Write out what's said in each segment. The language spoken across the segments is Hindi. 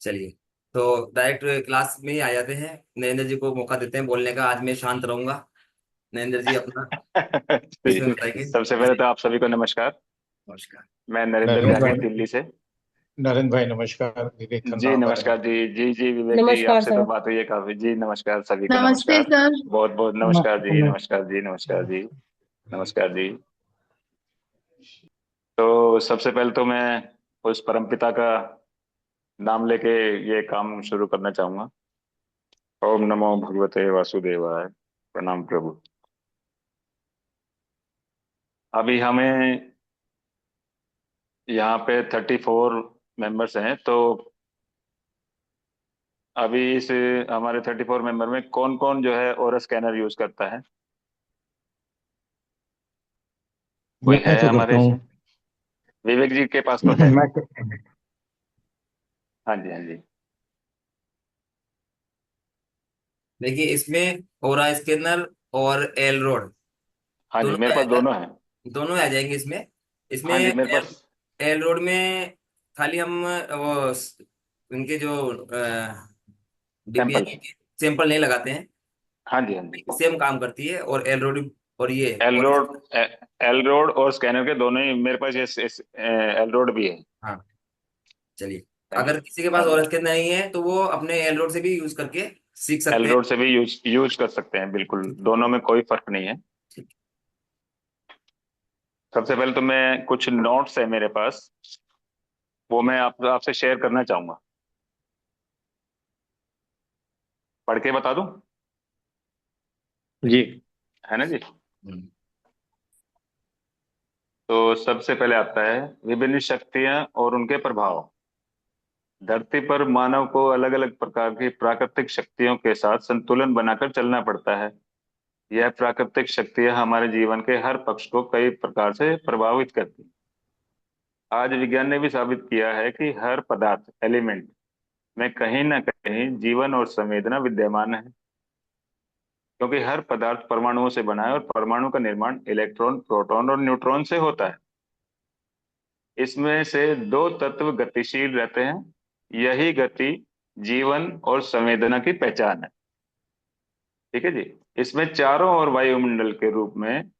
चलिए, तो डायरेक्ट क्लास में ही आ जाते हैं। नरेंद्र जी को मौका देते हैं बोलने का। आज मैं शांत रहूंगा। नरेंद्र जी अपना जी। इसमें बताएंगे सबसे पहले कैसे। तो आप सभी को नमस्कार। नमस्कार। मैं नरेंद्र नरेंद्र त्यागी भाई। दिल्ली से। नरेंद्र भाई नमस्कार। विवेक खन्ना जी हमारे नमस्कार नाम। जी। जी जी विवेक जी, नमस्कार आपसे तो सर। बात हुई है काफी। जी नमस्कार, सभी को नमस्ते नमस्कार। सर। बहुत बहुत नमस्कार जी, नमस्ते। नमस्कार जी, नमस्कार जी, नमस्कार जी। तो सबसे पहले तो मैं उस परमपिता का नाम लेके ये काम शुरू करना चाहूंगा। ओम नमो भगवते वासुदेवाय। प्रणाम प्रभु। अभी हमें यहाँ पे 34 मेंबर्स हैं। तो अभी इस हमारे 34 मेंबर में कौन कौन जो है और स्कैनर यूज करता है? कोई है मैं तो करता हमारे हूँ। इसमें? विवेक जी के पास तो है। मैं हाँ जी, हाँ जी। देखिए, इसमें ओरा स्कैनर और एल रोड हाँ जी, दोनों मेरे आ पास जाएगा। दोनों है। दोनों आ जाएंगे इसमें। इसमें हाँ जी, मेरे एल, पास एल रोड में खाली हम वो उनके जो डिब्बियां सैंपल। सैंपल नहीं लगाते हैं। हाँ जी, हाँ जी। सेम काम करती है। और एल रोड और ये एल और रोड, एल रोड और स्कैनर के दोनों ही मेरे पास। एल रोड भी है। हाँ, चलिए। Thank you. अगर किसी के पास हाँ जी, और स्कैनर नहीं है तो वो अपने एल रोड से भी यूज करके सीख एल सकते हैं। रोड से भी यूज यूज कर सकते हैं, बिल्कुल। ठीक दोनों में कोई फर्क नहीं है। ठीक। सबसे पहले तो मैं कुछ नोट्स है मेरे पास, वो मैं आपसे शेयर करना चाहूंगा। पढ़ के बता दूं? जी। है ना जी। हम्म। तो सबसे पहले आता है विभिन्न शक्तियां और उनके प्रभाव। धरती पर मानव को अलग अलग प्रकार की प्राकृतिक शक्तियों के साथ संतुलन बनाकर चलना पड़ता है। यह प्राकृतिक शक्तियां हमारे जीवन के हर पक्ष को कई प्रकार से प्रभावित करती हैं। आज विज्ञान ने भी साबित किया है कि हर पदार्थ, एलिमेंट, में कहीं ना कहीं जीवन और संवेदना विद्यमान है। क्योंकि हर पदार्थ परमाणुओं से बना है और परमाणु का निर्माण इलेक्ट्रॉन, प्रोटॉन और न्यूट्रॉन से होता है। इसमें से दो तत्व गतिशील रहते हैं। यही गति जीवन और संवेदना की पहचान है। ठीक है जी। इसमें चारों ओर वायुमंडल के रूप में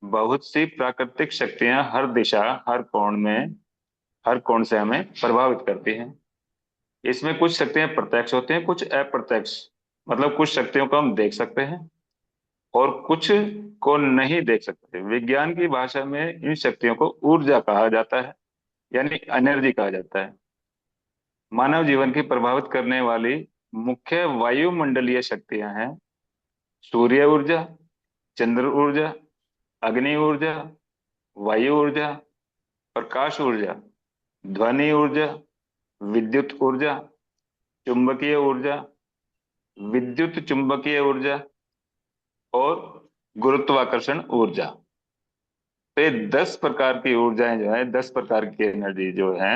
बहुत सी प्राकृतिक शक्तियां हर दिशा, हर कोण में, हर कोण से हमें प्रभावित करती हैं। इसमें कुछ शक्तियां प्रत्यक्ष होती हैं, कुछ अप्रत्यक्ष। मतलब कुछ शक्तियों को हम देख सकते हैं और कुछ को नहीं देख सकते। विज्ञान की भाषा में इन शक्तियों को ऊर्जा कहा जाता है, यानी एनर्जी कहा जाता है। मानव जीवन की प्रभावित करने वाली मुख्य वायुमंडलीय शक्तियां हैं सूर्य ऊर्जा, चंद्र ऊर्जा, अग्नि ऊर्जा, वायु ऊर्जा, प्रकाश ऊर्जा, ध्वनि ऊर्जा, विद्युत ऊर्जा, चुंबकीय ऊर्जा, विद्युत चुंबकीय ऊर्जा और गुरुत्वाकर्षण ऊर्जा। तो ये 10 प्रकार की ऊर्जाएं जो है, 10 प्रकार की एनर्जी जो है,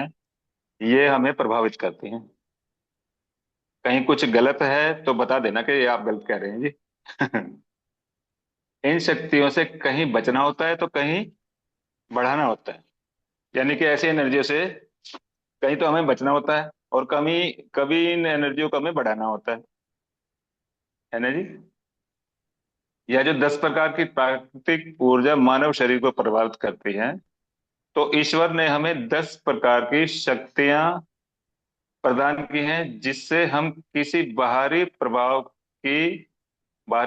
ये हमें प्रभावित करती हैं। कहीं कुछ गलत है तो बता देना कि ये आप गलत कह रहे हैं जी। इन शक्तियों से कहीं बचना होता है तो कहीं बढ़ाना होता है। यानी कि ऐसी एनर्जियों से कहीं तो हमें बचना होता है और कभी कभी इन एनर्जियों को हमें बढ़ाना होता है ना जी। यह जो 10 प्रकार की प्राकृतिक ऊर्जा मानव शरीर को प्रभावित करती है, तो ईश्वर ने हमें 10 प्रकार की शक्तियां प्रदान की हैं, जिससे हम किसी बाहरी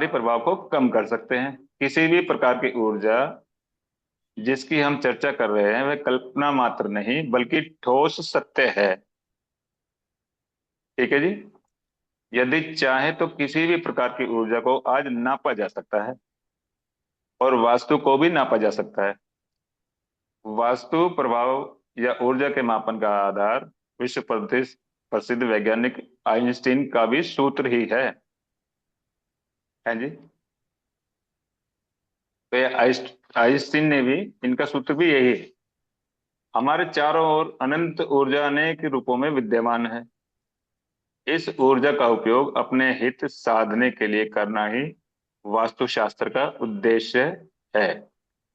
प्रभाव को कम कर सकते हैं। किसी भी प्रकार की ऊर्जा जिसकी हम चर्चा कर रहे हैं वह कल्पना मात्र नहीं बल्कि ठोस सत्य है। ठीक है जी। यदि चाहे तो किसी भी प्रकार की ऊर्जा को आज नापा जा सकता है और वास्तु को भी नापा जा सकता है। वास्तु प्रभाव या ऊर्जा के मापन का आधार विश्व प्रसिद्ध वैज्ञानिक आइंस्टीन का भी सूत्र ही है जी। तो ये आइंस्टीन ने भी, इनका सूत्र भी यही है। हमारे चारों ओर अनंत ऊर्जा अनेक रूपों में विद्यमान है। इस ऊर्जा का उपयोग अपने हित साधने के लिए करना ही वास्तुशास्त्र का उद्देश्य है।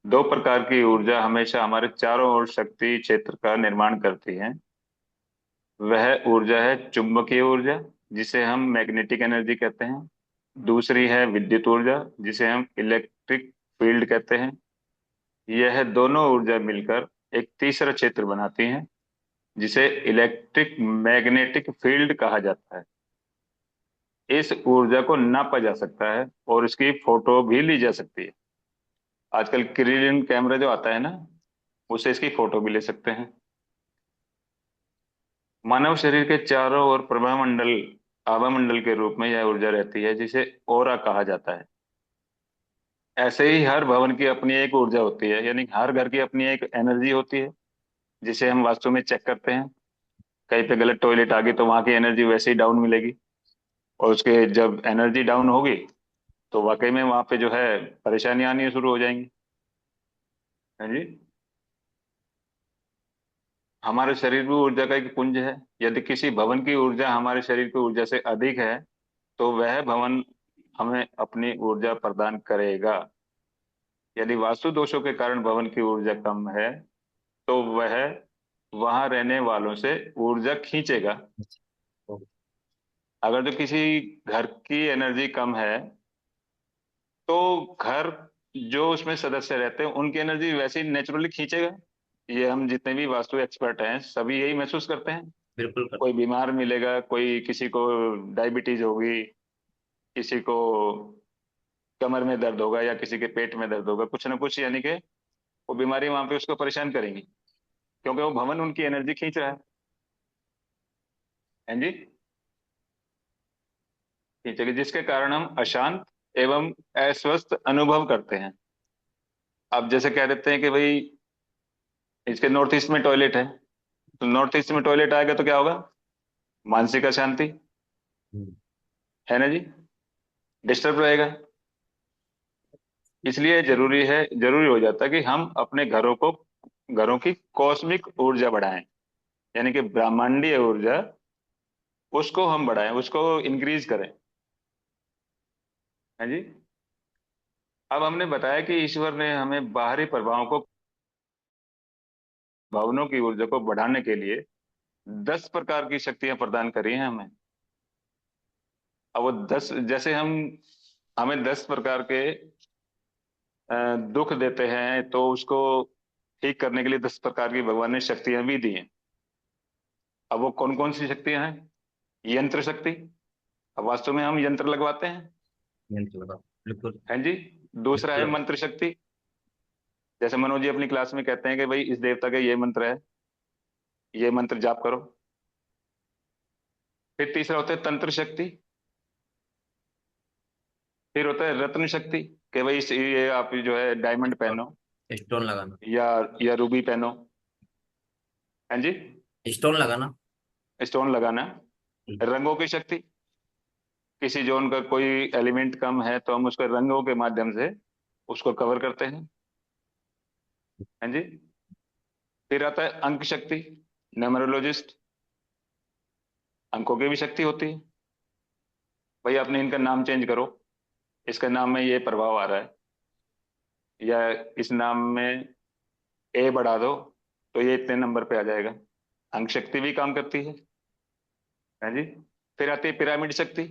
2 प्रकार की ऊर्जा हमेशा हमारे चारों ओर शक्ति क्षेत्र का निर्माण करती हैं। वह ऊर्जा है चुंबकीय ऊर्जा, जिसे हम मैग्नेटिक एनर्जी कहते हैं। दूसरी है विद्युत ऊर्जा, जिसे हम इलेक्ट्रिक फील्ड कहते हैं। यह दोनों ऊर्जा मिलकर एक तीसरा क्षेत्र बनाती हैं, जिसे इलेक्ट्रिक मैग्नेटिक फील्ड कहा जाता है। इस ऊर्जा को नापा जा सकता है और इसकी फोटो भी ली जा सकती है। आजकल क्रिलिन कैमरा जो आता है ना, उससे इसकी फोटो भी ले सकते हैं। मानव शरीर के चारों ओर प्रभामंडल, आभामंडल के रूप में यह ऊर्जा रहती है, जिसे ओरा कहा जाता है। ऐसे ही हर भवन की अपनी एक ऊर्जा होती है, यानी हर घर की अपनी एक एनर्जी होती है, जिसे हम वास्तु में चेक करते हैं। कहीं पे गलत टॉयलेट आ गई तो वहां की एनर्जी वैसे ही डाउन मिलेगी, और उसके जब एनर्जी डाउन होगी तो वाकई में वहां पे जो है परेशानी आनी शुरू हो जाएंगी। हाँ जी। हमारे शरीर भी ऊर्जा का एक पुंज है। यदि किसी भवन की ऊर्जा हमारे शरीर की ऊर्जा से अधिक है, तो वह भवन हमें अपनी ऊर्जा प्रदान करेगा। यदि वास्तु दोषों के कारण भवन की ऊर्जा कम है, तो वह वहां रहने वालों से ऊर्जा खींचेगा। अगर जो किसी घर की एनर्जी कम है, तो घर जो उसमें सदस्य रहते हैं उनकी एनर्जी वैसे ही नेचुरली खींचेगा। ये हम जितने भी वास्तु एक्सपर्ट हैं सभी यही महसूस करते हैं। बिल्कुल कर। कोई बीमार मिलेगा, कोई किसी को डायबिटीज होगी, किसी को कमर में दर्द होगा, या किसी के पेट में दर्द होगा, कुछ ना कुछ, यानी कि वो बीमारी वहां पे उसको परेशान करेंगी, क्योंकि वो भवन उनकी एनर्जी खींच रहा है जी, खींचेगी, जिसके कारण हम अशांत एवं अस्वस्थ अनुभव करते हैं। अब जैसे कह देते हैं कि भाई इसके नॉर्थ ईस्ट में टॉयलेट है, तो नॉर्थ ईस्ट में टॉयलेट आएगा तो क्या होगा? मानसिक अशांति, हम्म। है ना जी, डिस्टर्ब रहेगा। इसलिए जरूरी हो जाता है कि हम अपने घरों की कॉस्मिक ऊर्जा बढ़ाएं, यानी कि ब्रह्मांडीय ऊर्जा, उसको हम बढ़ाएं, उसको इंक्रीज करें। है जी। अब हमने बताया कि ईश्वर ने हमें बाहरी प्रभावों को, भावनाओं की ऊर्जा को बढ़ाने के लिए 10 प्रकार की शक्तियां प्रदान करी हैं हमें। अब वो 10, जैसे हमें 10 प्रकार के दुख देते हैं, तो उसको ठीक करने के लिए 10 प्रकार की भगवान ने शक्तियां भी दी हैं। अब वो कौन कौन सी शक्तियां हैं? यंत्र शक्ति। अब वास्तव में हम यंत्र लगवाते हैं। यंत्र लगा। बिल्कुल। हैं जी। दूसरा है बिल्कुल। मंत्र शक्ति। जैसे मनोज जी अपनी क्लास में कहते हैं कि भाई इस देवता का ये मंत्र है, ये मंत्र जाप करो। फिर तीसरा होता है तंत्र शक्ति। फिर होता है रत्न शक्ति, कि भाई ये आप जो है डायमंड पहनो, स्टोन लगाना। या रूबी पहनो। हैं जी। स्टोन लगाना। स्टोन लगाना। रंगों की शक्ति, किसी जोन का कोई एलिमेंट कम है तो हम उसको रंगों के माध्यम से उसको कवर करते हैं। हैं जी। फिर आता है अंक शक्ति, न्यूमरोलॉजिस्ट। अंकों की भी शक्ति होती है। भाई आपने इनका नाम चेंज करो, इसका नाम में ये प्रभाव आ रहा है, या इस नाम में ए बढ़ा दो तो ये इतने नंबर पे आ जाएगा। अंक शक्ति भी काम करती है जी। फिर आती है पिरामिड शक्ति।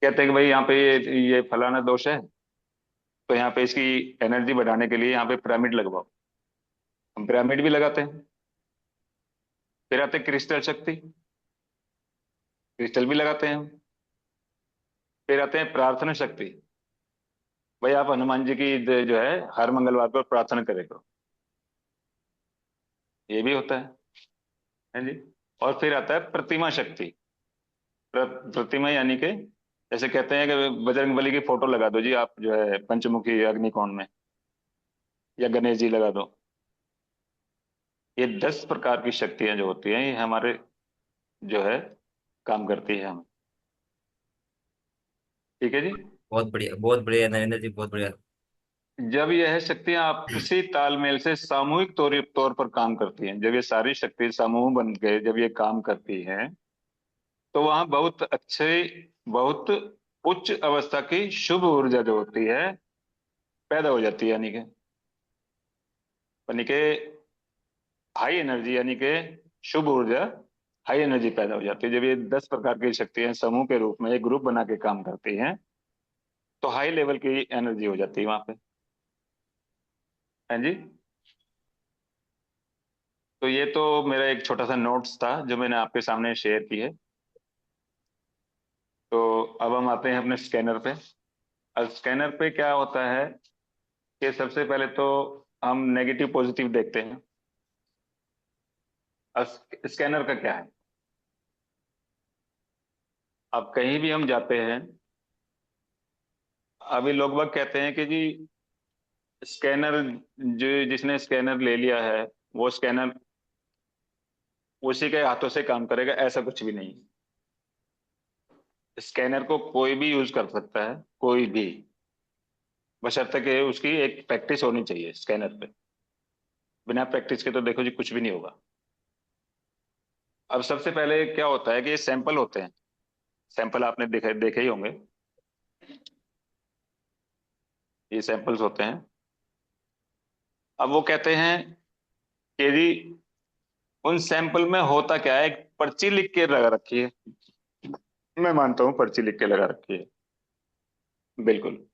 कहते हैं कि भाई यहाँ पे ये फलाना दोष है, तो यहाँ पे इसकी एनर्जी बढ़ाने के लिए यहाँ पे पिरामिड लगवाओ। हम पिरामिड भी लगाते हैं। फिर आते हैं क्रिस्टल शक्ति, क्रिस्टल भी लगाते हैं हम। फिर आते हैं प्रार्थना शक्ति। भाई आप हनुमान जी की जो है हर मंगलवार को प्रार्थना करेगा, ये भी होता है जी। और फिर आता है प्रतिमा शक्ति। प्रतिमा यानी कि जैसे कहते हैं कि बजरंग बली की फोटो लगा दो जी आप जो है पंचमुखी अग्निकोण में, या गणेश जी लगा दो। ये 10 प्रकार की शक्तियां जो होती हैं, ये हमारे जो है काम करती है हम। ठीक है जी। बहुत बढ़िया नरेंद्र जी, बहुत बढ़िया। जब यह शक्तियां आपसी तालमेल से सामूहिक तौर पर काम करती हैं, जब ये सारी शक्ति समूह बन के जब ये काम करती हैं, तो वहां बहुत अच्छे, बहुत उच्च अवस्था की शुभ ऊर्जा जो होती है पैदा हो जाती है। यानी कि हाई एनर्जी, यानी कि शुभ ऊर्जा, हाई एनर्जी पैदा हो जाती है। जब ये 10 प्रकार की शक्तियां समूह के रूप में एक ग्रुप बना के काम करती हैं तो हाई लेवल की एनर्जी हो जाती है वहां पे। हाँ जी। तो ये तो मेरा एक छोटा सा नोट्स था जो मैंने आपके सामने शेयर की है। तो अब हम आते हैं अपने स्कैनर पे। अब स्कैनर पे क्या होता है कि सबसे पहले तो हम नेगेटिव पॉजिटिव देखते हैं। अब स्कैनर का क्या है, अब कहीं भी हम जाते हैं, अभी लोग बाग कहते हैं कि जी स्कैनर, जो जिसने स्कैनर ले लिया है वो स्कैनर उसी के हाथों से काम करेगा, ऐसा कुछ भी नहीं। स्कैनर को कोई भी यूज कर सकता है, कोई भी, बशर्ते कि उसकी एक प्रैक्टिस होनी चाहिए स्कैनर पे। बिना प्रैक्टिस के तो देखो जी कुछ भी नहीं होगा। अब सबसे पहले क्या होता है कि ये सैंपल होते हैं। सैंपल आपने देखे देखे ही होंगे, ये सैंपल्स होते हैं। अब वो कहते हैं कि जी उन सैंपल में होता क्या है, एक पर्ची लिख के लगा रखी है। मैं मानता हूं पर्ची लिख के लगा रखी है, बिल्कुल।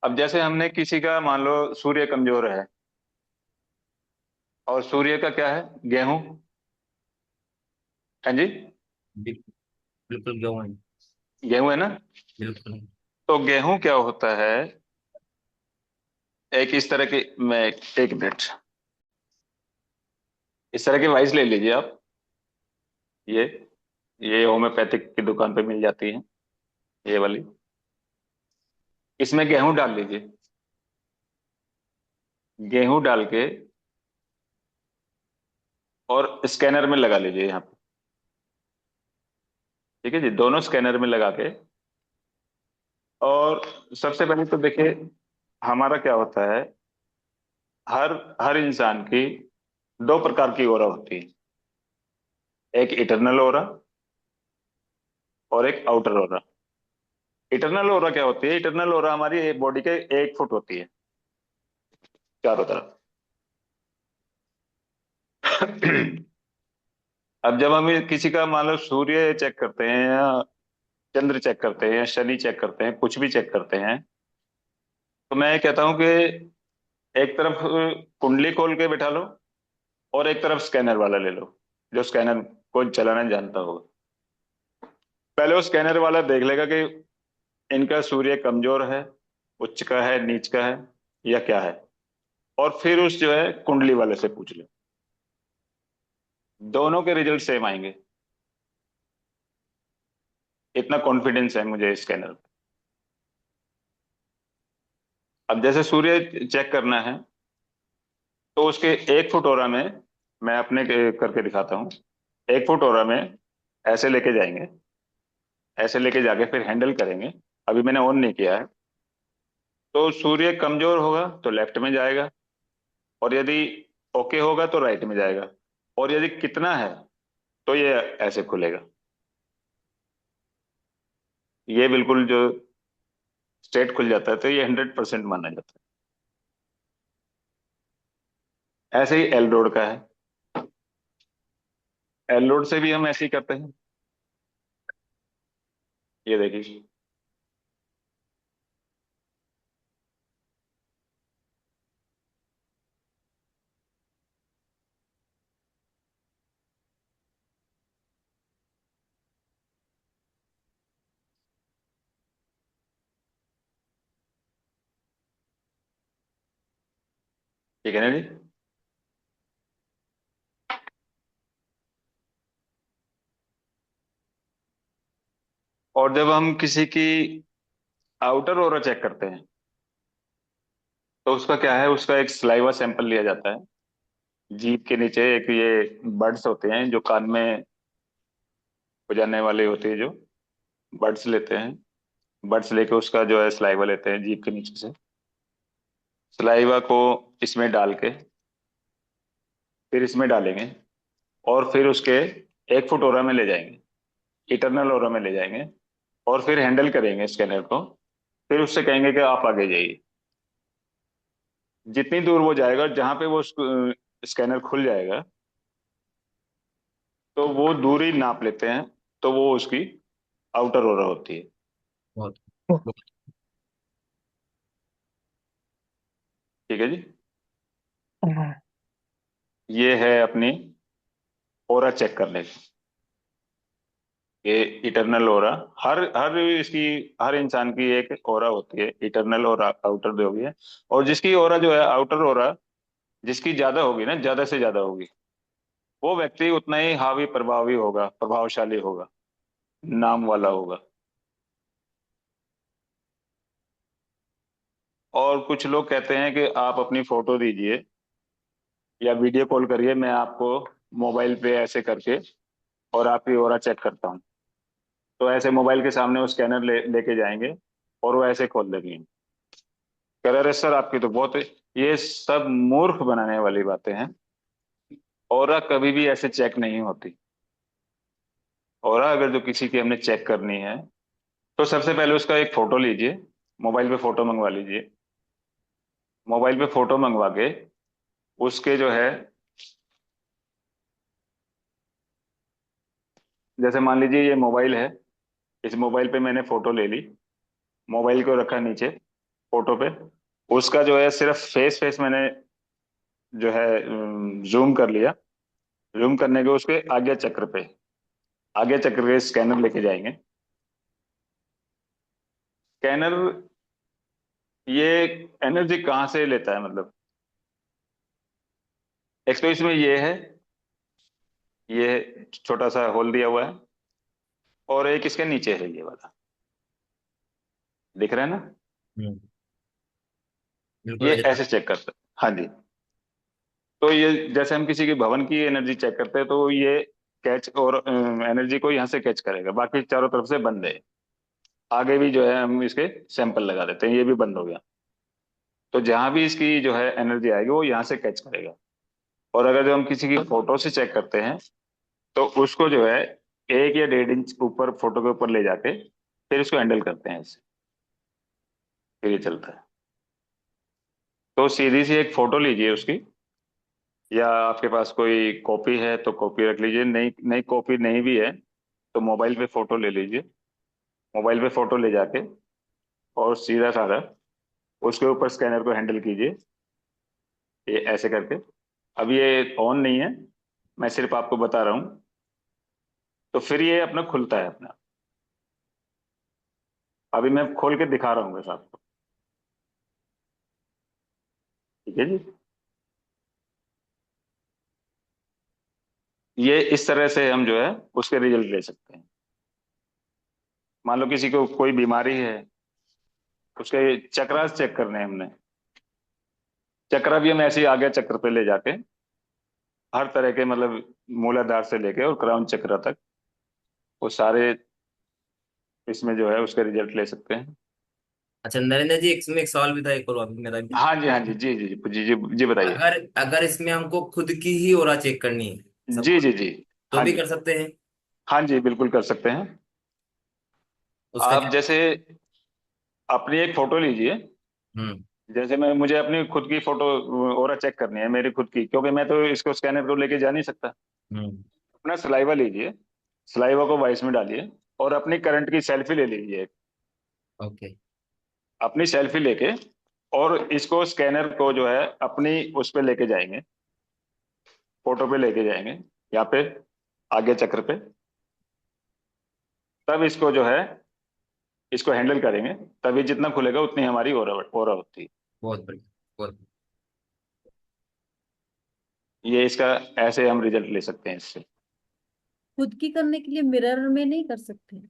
अब जैसे हमने किसी का मान लो सूर्य कमजोर है, और सूर्य का क्या है, गेहूं। हाँ जी, बिल्कुल। बिल्कुल गेहूं है। गेहूं है ना। बिल्कुल। तो गेहूं क्या होता है, एक इस तरह की, मैं एक मिनट, इस तरह की वाइस ले लीजिए आप। ये ये होम्योपैथिक की दुकान पे मिल जाती है, ये वाली। इसमें गेहूं डाल लीजिए। गेहूं डाल के और स्कैनर में लगा लीजिए यहाँ पे। ठीक है जी, दोनों स्कैनर में लगा के। और सबसे पहले तो देखिए हमारा क्या होता है, हर हर इंसान की दो प्रकार की ओरा होती है। एक इंटरनल ओरा और एक आउटर ओरा। इंटरनल ओरा क्या होती है, इंटरनल ओरा हमारी बॉडी के 1 फुट होती है चारों तरफ। अब जब हम किसी का मान लो सूर्य चेक करते हैं, या चंद्र चेक करते हैं, या शनि चेक करते हैं, कुछ भी चेक करते हैं, तो मैं ये कहता हूं कि एक तरफ कुंडली खोल के बैठा लो, और एक तरफ स्कैनर वाला ले लो, जो स्कैनर को चलाना जानता होगा। पहले वो स्कैनर वाला देख लेगा कि इनका सूर्य कमजोर है, उच्च का है, नीच का है, या क्या है। और फिर उस जो है कुंडली वाले से पूछ लो, दोनों के रिजल्ट सेम आएंगे। इतना कॉन्फिडेंस है मुझे स्कैनर पे। अब जैसे सूर्य चेक करना है, तो उसके 1 फुट ओरा में, मैं अपने करके दिखाता हूँ। 1 फुट ओरा में ऐसे लेके जाएंगे, ऐसे लेके जाके फिर हैंडल करेंगे। अभी मैंने ऑन नहीं किया है। तो सूर्य कमजोर होगा तो लेफ्ट में जाएगा, और यदि ओके होगा तो राइट में जाएगा, और यदि कितना है तो ये ऐसे खुलेगा। ये बिल्कुल जो स्ट्रेट खुल जाता है तो ये 100% माना जाता है। ऐसे ही एल रोड का है। एल रोड से भी हम ऐसे ही करते हैं। ये देखिए, ठीक है ना जी। और जब हम किसी की आउटर ओरा चेक करते हैं, तो उसका क्या है, उसका एक सलाइवा सैंपल लिया जाता है। जीभ के नीचे एक ये बड्स होते हैं जो कान में बजाने वाले होते हैं, जो बड्स लेते हैं। बड्स लेके उसका जो है सलाइवा लेते हैं जीभ के नीचे से। सलाइवा को इसमें डाल के फिर इसमें डालेंगे, और फिर उसके 1 फुट ओरा में ले जाएंगे, इटरनल ओरा में ले जाएंगे, और फिर हैंडल करेंगे स्कैनर को। फिर उससे कहेंगे कि आप आगे जाइए। जितनी दूर वो जाएगा, जहां पे वो स्कैनर खुल जाएगा तो वो दूरी नाप लेते हैं, तो वो उसकी आउटर ऑरा होती है। बहुत बहुत। ठीक है जी। ये है अपनी ऑरा चेक करने की। ये इटरनल ओरा, हर हर इसकी, हर इंसान की एक ओरा होती है, इंटरनल और आउटर जो भी है। और जिसकी ओरा जो है, आउटर ओरा जिसकी ज्यादा होगी ना, ज्यादा से ज्यादा होगी, वो व्यक्ति उतना ही हावी प्रभावी होगा, प्रभावशाली होगा, नाम वाला होगा। और कुछ लोग कहते हैं कि आप अपनी फोटो दीजिए या वीडियो कॉल करिए, मैं आपको मोबाइल पे ऐसे करके और आपकी ओरा चेक करता हूँ। तो ऐसे मोबाइल के सामने वो स्कैनर लेके जाएंगे और वो ऐसे खोल देंगे। कह रहे सर आपकी तो बहुत, ये सब मूर्ख बनाने वाली बातें हैं। ओरा कभी भी ऐसे चेक नहीं होती। ओरा अगर जो किसी की हमने चेक करनी है, तो सबसे पहले उसका एक फोटो लीजिए, मोबाइल पे फोटो मंगवा लीजिए। मोबाइल पे फोटो मंगवा के उसके जो है, जैसे मान लीजिए ये मोबाइल है, इस मोबाइल पे मैंने फोटो ले ली, मोबाइल को रखा नीचे फोटो पे, उसका जो है सिर्फ फेस फेस मैंने जो है जूम कर लिया। जूम करने के उसके आगे चक्र पे, आगे चक्र के स्कैनर लेके जाएंगे। स्कैनर ये एनर्जी कहाँ से लेता है, मतलब एक तो इसमें ये है, ये छोटा सा होल दिया हुआ है, और एक इसके नीचे है ये वाला, दिख रहा है ना। हम्म, बिल्कुल ये अजय। ऐसे चेक करता है, हाँ जी। तो ये जैसे हम किसी के भवन की एनर्जी चेक करते हैं, तो ये कैच और एनर्जी को यहाँ से कैच करेगा, बाकी चारों तरफ से बंद है। आगे भी जो है हम इसके सैंपल लगा देते हैं, ये भी बंद हो गया। तो जहां भी इसकी जो है एनर्जी आएगी वो यहाँ से कैच करेगा। और अगर जो हम किसी की फोटो से चेक करते हैं, तो उसको जो है 1 या 1.5 इंच ऊपर फोटो के ऊपर ले जाके फिर इसको हैंडल करते हैं इससे, फिर ये चलता है। तो सीधी सी एक फोटो लीजिए उसकी, या आपके पास कोई कॉपी है तो कॉपी रख लीजिए, नई नई कॉपी नहीं भी है तो मोबाइल पे फोटो ले लीजिए। मोबाइल पे फोटो ले जाके और सीधा साधा उसके ऊपर स्कैनर को हैंडल कीजिए, ये ऐसे करके। अब ये ऑन नहीं है, मैं सिर्फ आपको बता रहा हूँ। तो फिर ये अपना खुलता है अपना। अभी मैं खोल के दिखा रहा हूँ बस आपको। ठीक है जी। ये इस तरह से हम जो है उसके रिजल्ट ले सकते हैं। मान लो किसी को कोई बीमारी है, उसके चक्रास चेक करने हैं हमने, चक्रा भी हम ऐसे ही आगे चक्र पे ले जाके हर तरह के, मतलब मूलाधार से लेके और क्राउन चक्र तक, वो सारे इसमें जो है उसके रिजल्ट ले सकते हैं। अच्छा नरेंद्र जी, इसमें एक सवाल भी था, एक और अभी मेरा भी। हाँ जी, हाँ जी, जी जी जी जी जी बताइए। अगर अगर इसमें हमको खुद की ही ओरा चेक करनी है जी सपोज, जी जी। तो हाँ भी जी, कर सकते हैं? हाँ जी, बिल्कुल कर सकते हैं। उसका आप क्या? जैसे अपनी एक फोटो लीजिए। हम्म। जैसे मैं, मुझे अपनी खुद की फोटो ओरा चेक करनी है मेरी खुद की, क्योंकि मैं तो इसको स्कैनर को लेके जा नहीं सकता। हम्म। अपना सलाइवा लीजिए, सलाइवा को वॉइस में डालिए और अपनी करंट की सेल्फी ले लीजिए। ओके। अपनी सेल्फी लेके और इसको स्कैनर को जो है अपनी उस पे लेके जाएंगे, फोटो पे लेके जाएंगे, या पे आगे चक्र पे। तब इसको जो है, इसको हैंडल करेंगे, तभी जितना खुलेगा उतनी हमारी ओरा ओरा होती है। बहुत बढ़िया। बहुत। ये इसका ऐसे हम रिजल्ट ले सकते हैं इससे। खुद की करने के लिए मिरर में नहीं कर सकते?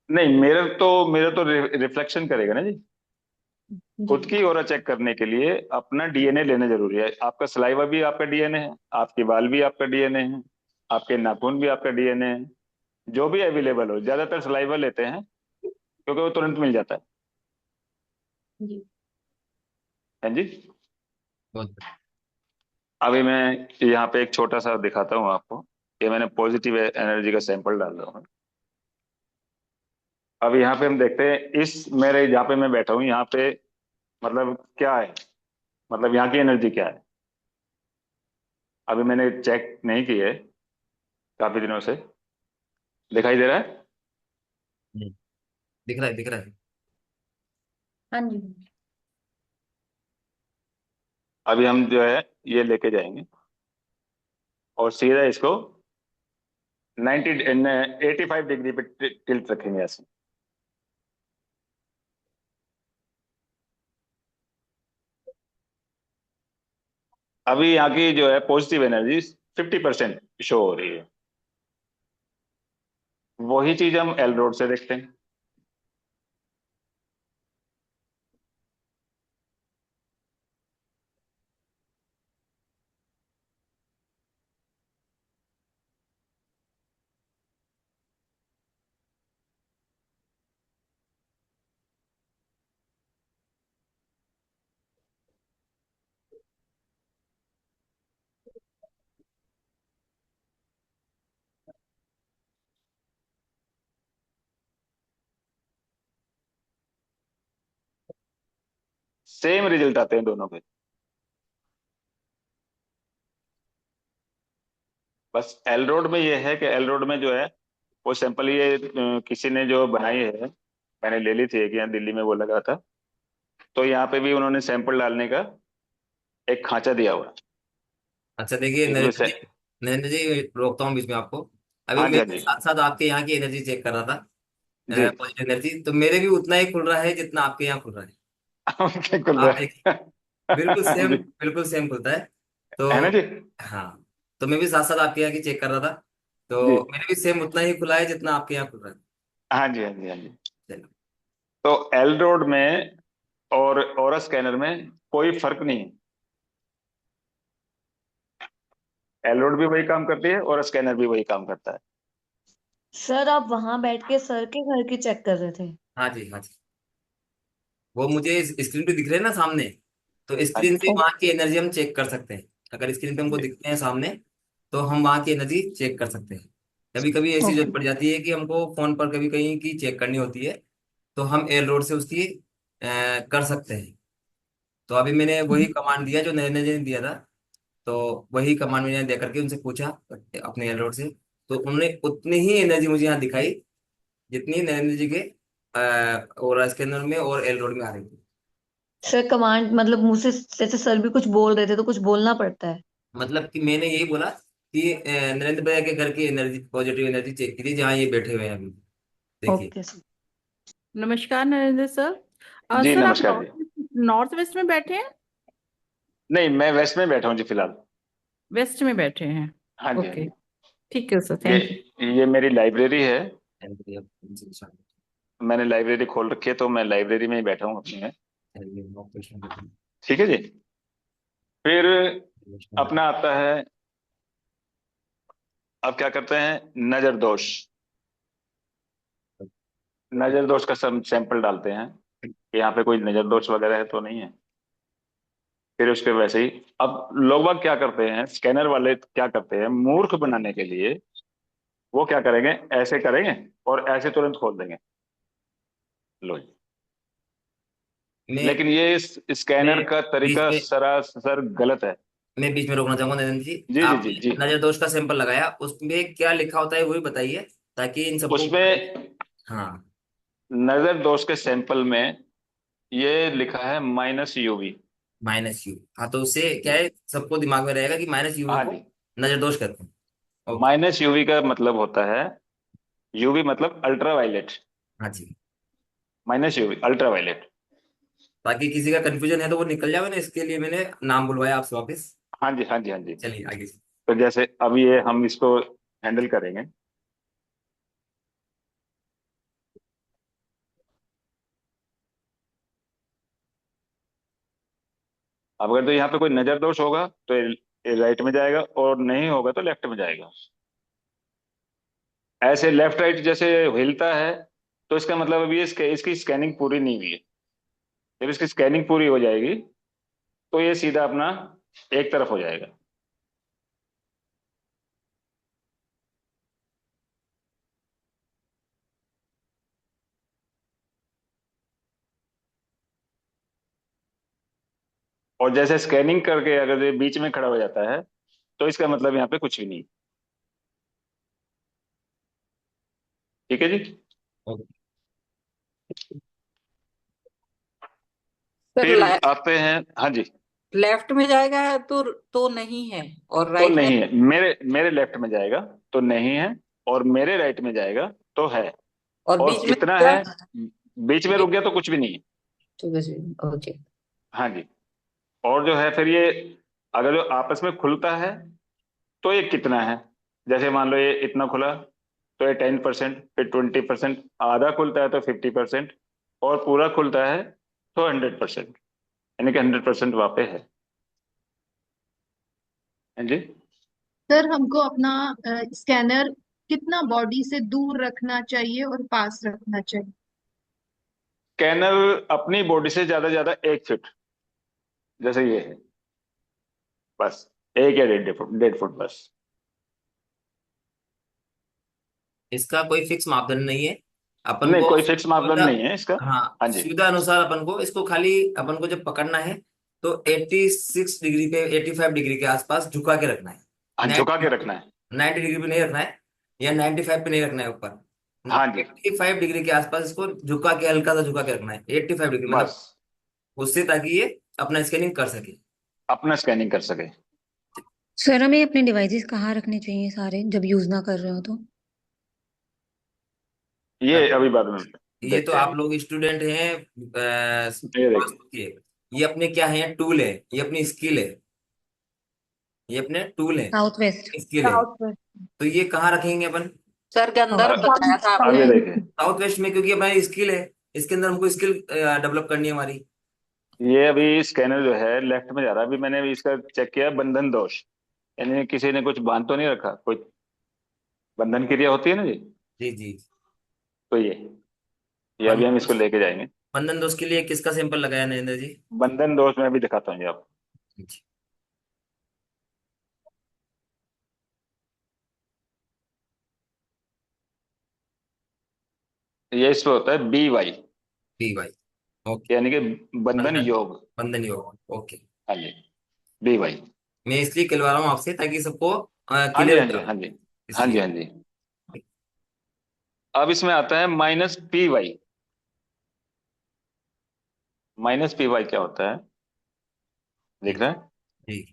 नहीं, मिरर तो रिफ्लेक्शन करेगा ना जी। जी। खुद की ओरा चेक करने के लिए अपना डीएनए लेना जरूरी है। आपका सलाइवा भी आपका डीएनए है, आपके बाल भी आपका डीएनए है, आपके नाखून भी आपका डीएनए है। जो भी अवेलेबल हो, ज्यादातर सलाइवा लेते हैं क्योंकि वो तुरंत मिल जाता है। जी। हाँ जी। बहुत बढ़िया। अभी मैं यहाँ पे एक छोटा सा दिखाता हूँ आपको। ये मैंने पॉजिटिव एनर्जी का सैंपल डाल रहा हूँ। अब यहाँ पे हम देखते हैं, इस मेरे जहाँ पे मैं बैठा हूँ यहाँ पे, मतलब क्या है, मतलब यहाँ की एनर्जी क्या है। अभी मैंने चेक नहीं की है काफी दिनों से। दिखाई दे रहा है? हम्म, दिख रहा है, दिख रहा है। हाँ जी। अभी हम जो है ये लेके जाएंगे और सीधा इसको 85 डिग्री पे टिल्ट रखेंगे ऐसे। अभी यहाँ की जो है पॉजिटिव एनर्जी 50% शो हो रही है। वही चीज हम एल रोड से देखते हैं। सेम रिजल्ट आते हैं दोनों के। बस एल रोड में ये है कि एल रोड में जो है वो सैंपल ये किसी ने जो बनाई है, मैंने ले ली थी एक, यहाँ दिल्ली में वो लगा था। तो यहाँ पे भी उन्होंने सैंपल डालने का एक खांचा दिया हुआ है। अच्छा देखिए इसमें से। नरेंद्र जी, रोकता हूँ बीच में आपको। अभी हाँ जी, हाँ मेरे जी। साथ साथ आपके यहाँ की एनर्जी चेक कर रहा जी। था, पॉजिटिव एनर्जी, तो मेरे भी उतना ही खुल रहा है जितना आपके यहाँ खुल रहा है। क्या खुल आप देखिए, रहा बिल्कुल है? सेम, जी। बिल्कुल सेम खुलता है। है ना तो जी? हाँ, तो मैं भी साथ साथ आपके यहाँ की चेक कर रहा था, जी। तो मेरे भी सेम उतना ही खुला है जितना आपके यहाँ खुल रहा है। हाँ जी, हाँ जी, हाँ जी। चलो। तो एल रोड में और ओरा स्कैनर में कोई फर्क नहीं है। एल रोड भी वही काम करती है और स्कैनर भी वही काम करता है। सर आप वहां बैठ के सर के घर की चेक कर रहे थे? हाँ जी, हाँ जी, वो मुझे स्क्रीन पे दिख रहे हैं ना सामने, तो हाँ स्क्रीन से ओ, वहाँ की एनर्जी हम चेक कर सकते हैं। अगर स्क्रीन पे हमको जी। दिखते हैं सामने, तो हम वहाँ की एनर्जी चेक कर सकते हैं। कभी कभी ऐसी ओके। जरूरत पड़ जाती है कि हमको फोन पर कभी कहीं की चेक करनी होती है, तो हम एयर रोड से उसकी कर सकते हैं। तो अभी मैंने वही कमांड दिया जो नरेंद्र जी ने दिया था, तो वही कमांड मैंने दे करके उनसे पूछा अपने एयर रोड से, तो उन्होंने उतनी ही एनर्जी मुझे यहाँ दिखाई जितनी नरेंद्र जी के और स्कैनर में और एल रोड में आ रही थी। सर कमांड मतलब मुंह से जैसे सर भी कुछ बोल रहे थे तो कुछ बोलना पड़ता है? मतलब कि मैंने यही बोला कि नरेंद्र भैया के घर की एनर्जी, पॉजिटिव एनर्जी चेक की थी जहाँ ये बैठे हुए हैं अभी, देखिए। Okay sir. नमस्कार नरेंद्र सर। जी सर आप नमस्कार जी। नॉर्थ वेस्ट में बैठे हैं? नहीं, मैं वेस्ट में बैठा हूँ जी फिलहाल। वेस्ट में बैठे हैं। हाँ जी, हाँ ओके, जी। ठीक है सर, ये थैंक यू। ये मेरी लाइब्रेरी है। नरेंद्र भैया, इनसे पूछा। मैंने लाइब्रेरी खोल रखी है तो मैं लाइब्रेरी में ही बैठा हूँ अपनी में। ये ऑपरेशन करते हैं। ठीक है जी। फिर ऑपरेशन अपना आता है, अब क्या करते हैं, नजर दोष। नजर दोष का सैंपल डालते हैं कि यहाँ पे कोई नजर दोष वगैरह है तो नहीं है। फिर उसके वैसे ही अब लोग बाग क्या करते हैं, स्कैनर वाले क्या करते हैं, मूर्ख बनाने के लिए वो क्या करेंगे, ऐसे करेंगे और ऐसे तुरंत खोल देंगे। लो जी। मैं लेकिन ये मैं स्कैनर का बीच तरीका में सरासर गलत है। मैं बीच में रोकना चाहूंगा नरेंद्र जी। जी जी जी आपने जी। नजर दोष का सैंपल लगाया, उसमें क्या लिखा होता है वो भी बताइए, ताकि इन सबको। उसमें हाँ। नजर दोष के सैंपल में ये लिखा है -UV। -U, हाँ, तो उससे क्या है, सबको दिमाग में रहेगा कि -UV हाँ को जी। नजर दोष कहते हैं। ओके। -UV का मतलब होता है, यूवी मतलब अल्ट्रा वायलेट। हाँ जी, -UV अल्ट्रा वायलेट। ताकि किसी का कंफ्यूजन है तो वो निकल जाए ना, इसके लिए मैंने नाम बुलवाया आपसे वापस। हाँ जी, हाँ जी, हाँ जी। चलिए आगे से। तो जैसे अब ये हम इसको हैंडल करेंगे। अब अगर तो यहाँ पे कोई नजर दोष होगा तो ये राइट में जाएगा और नहीं होगा तो लेफ्ट में जाएगा। ऐसे लेफ्ट राइट जैसे हिलता है तो इसका मतलब अभी इसकी स्कैनिंग पूरी नहीं हुई है। जब इसकी स्कैनिंग पूरी हो जाएगी तो ये सीधा अपना एक तरफ हो जाएगा। और जैसे स्कैनिंग करके अगर ये बीच में खड़ा हो जाता है तो इसका मतलब यहाँ पे कुछ भी नहीं। ठीक है जी। ओके। सर फिर आते हैं, हाँ जी। लेफ्ट में जाएगा तो नहीं है, और तो राइट में। नहीं है, मेरे मेरे लेफ्ट में जाएगा तो नहीं है, और मेरे राइट में जाएगा तो है। और और बीच में कितना क्या? है? बीच में रुक गया तो कुछ भी नहीं है। तो बस, ओके। हाँ जी। और जो है फिर ये, अगर जो आपस में खुलता है तो ये कितना है? जैसे मान लो ये इतना खुला तो ये 10%, फिर 20%, आधा खुलता है तो 50%, और पूरा खुलता है तो 100%, यानी कि 100% वहां पे है। हाँ जी। सर हमको अपना स्कैनर कितना बॉडी से दूर रखना चाहिए और पास रखना चाहिए? स्कैनर अपनी बॉडी से ज्यादा 1 फीट, जैसे ये है, बस 1 या 1.5 फुट, 1.5 फुट बस। इसका कोई फिक्स मापदंड नहीं है। अपन नहीं, को कोई फिक्स मापदंड सुविधा, नहीं है इसका। हाँ, हाँ जी। सुविधा अनुसार अपन को इसको खाली, अपन को जब पकड़ना है तो 86 डिग्री पे, 85 डिग्री के आसपास झुका के रखना है। हाँ, झुका के 90 रखना है। 90 डिग्री पे नहीं रखना है, या 95 पे नहीं रखना है ऊपर। हाँ जी। 85 डिग्री के आसपास इसको झुका के, हल्का सा झुका के रखना है, 85 डिग्री मतलब, बस उससे ताकि ये अपना स्कैनिंग कर सके। अपना स्कैनिंग कर सके। सर हमें अपने डिवाइसेस कहाँ रखने चाहिए सारे जब यूज ना कर रहे हो तो? ये अब अभी बाद में ये तो देखते आप हैं। लोग स्टूडेंट हैं, ये पास देखिए। के, ये अपने क्या है, टूल है, ये अपनी स्किल है, ये अपने टूल है, साउथ वेस्ट। स्किल है। South west. तो ये कहाँ रखेंगे अपन? सर के अंदर साउथ बताया था अब आपने। ये देखिए, साउथ वेस्ट में, क्योंकि हमारी स्किल है, इसके अंदर हमको स्किल डेवलप करनी है हमारी। ये अभी स्कैनर जो है लेफ्ट में जा रहा है। अभी मैंने अभी इसका चेक किया, बंधन दोष, यानी किसी ने कुछ बांध तो नहीं रखा, कोई बंधन क्रिया होती है ना जी। जी जी। तो ये अभी बंधन हम इसको दोष, लेके जाएंगे। बंधन दोष के लिए किसका सैंपल लगाया नरेंद्र जी? बंधन दोष में अभी दिखाता हूँ जी आपको। जी। ये इस पे होता है BY, बी वाई। ओके। यानी कि बंधन बंधन, योग। बंधन योग, ओके। हाँ जी, BY। मैं इसलिए करवा रहा हूँ आपसे ताकि सबको हाँ जी, क्लियर हाँ जी, हो, हाँ जी, हाँ जी, इसलिए। हाँ जी। अब इसमें आता है -PY। -PY क्या होता है, जी देख रहे हैं? जी। हाँ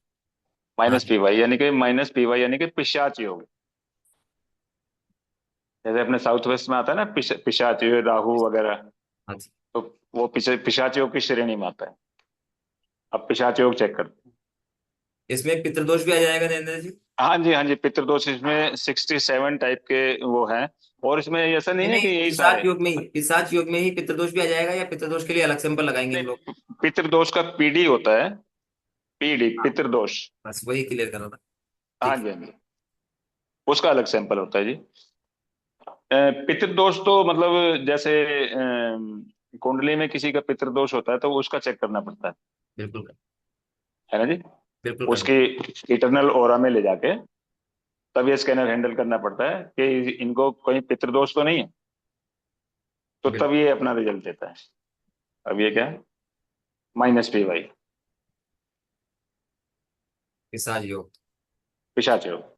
माइनस पी वाई यानी कि पिशाच योग। जैसे अपने साउथ वेस्ट में आता है ना, पिशाच योग, राहु वगैरह। हाँ जी। तो वो पिशाच योग की श्रेणी में आता है। अब पिशाच योग चेक करते हैं। इसमें पितृदोष भी आ जाएगा नरेंद्र जी? हाँ जी, हाँ जी, पितृदोष इसमें 67 टाइप के वो हैं। और इसमें ऐसा नहीं नहीं है नहीं, कि यही सारे पिशाच योग में ही, पिशाच योग में ही पितृदोष भी आ जाएगा, या पितृदोष के लिए अलग सैंपल लगाएंगे हम लोग? नहीं, पितृदोष का PD होता है, PD हाँ, पितृदोष। बस वही क्लियर करना था। हाँ ठीक जी, हाँ जी, उसका अलग सैंपल होता है जी। पितृदोष तो मतलब जैसे कुंडली में किसी का पितृदोष होता है तो उसका चेक करना पड़ता है, बिल्कुल कर, है ना जी। बिल्कुल करना। उसकी इंटरनल ओरा में ले जाके तब ये स्कैनर हैंडल करना पड़ता है कि इनको कोई पितृदोष तो नहीं है, तो तब बिल्कुल। ये अपना रिजल्ट देता है। अब ये क्या है, -PY, पिशाच योग। पिशाच योग।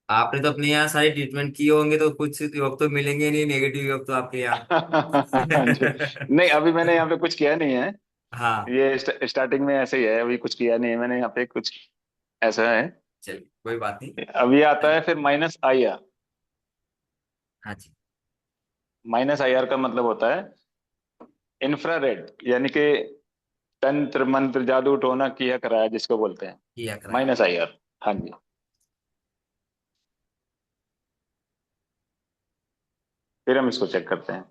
आपने तो अपने यहाँ सारे ट्रीटमेंट किए होंगे, तो कुछ योग तो मिलेंगे नहीं, नेगेटिव योग तो आपके यहाँ। जी। नहीं, अभी मैंने यहाँ पे कुछ किया नहीं है। हाँ। ये स्टार्टिंग में ऐसे ही है, अभी कुछ किया नहीं है मैंने यहाँ पे कुछ, ऐसा है। चलिए, कोई बात नहीं। अभी आता है फिर -IR। हाँ जी। -IR का मतलब होता है इंफ्रारेड, यानी कि तंत्र मंत्र जादू टोना किया कराया जिसको बोलते हैं, किया कराया। -IR। हाँ जी। फिर हम इसको चेक करते हैं।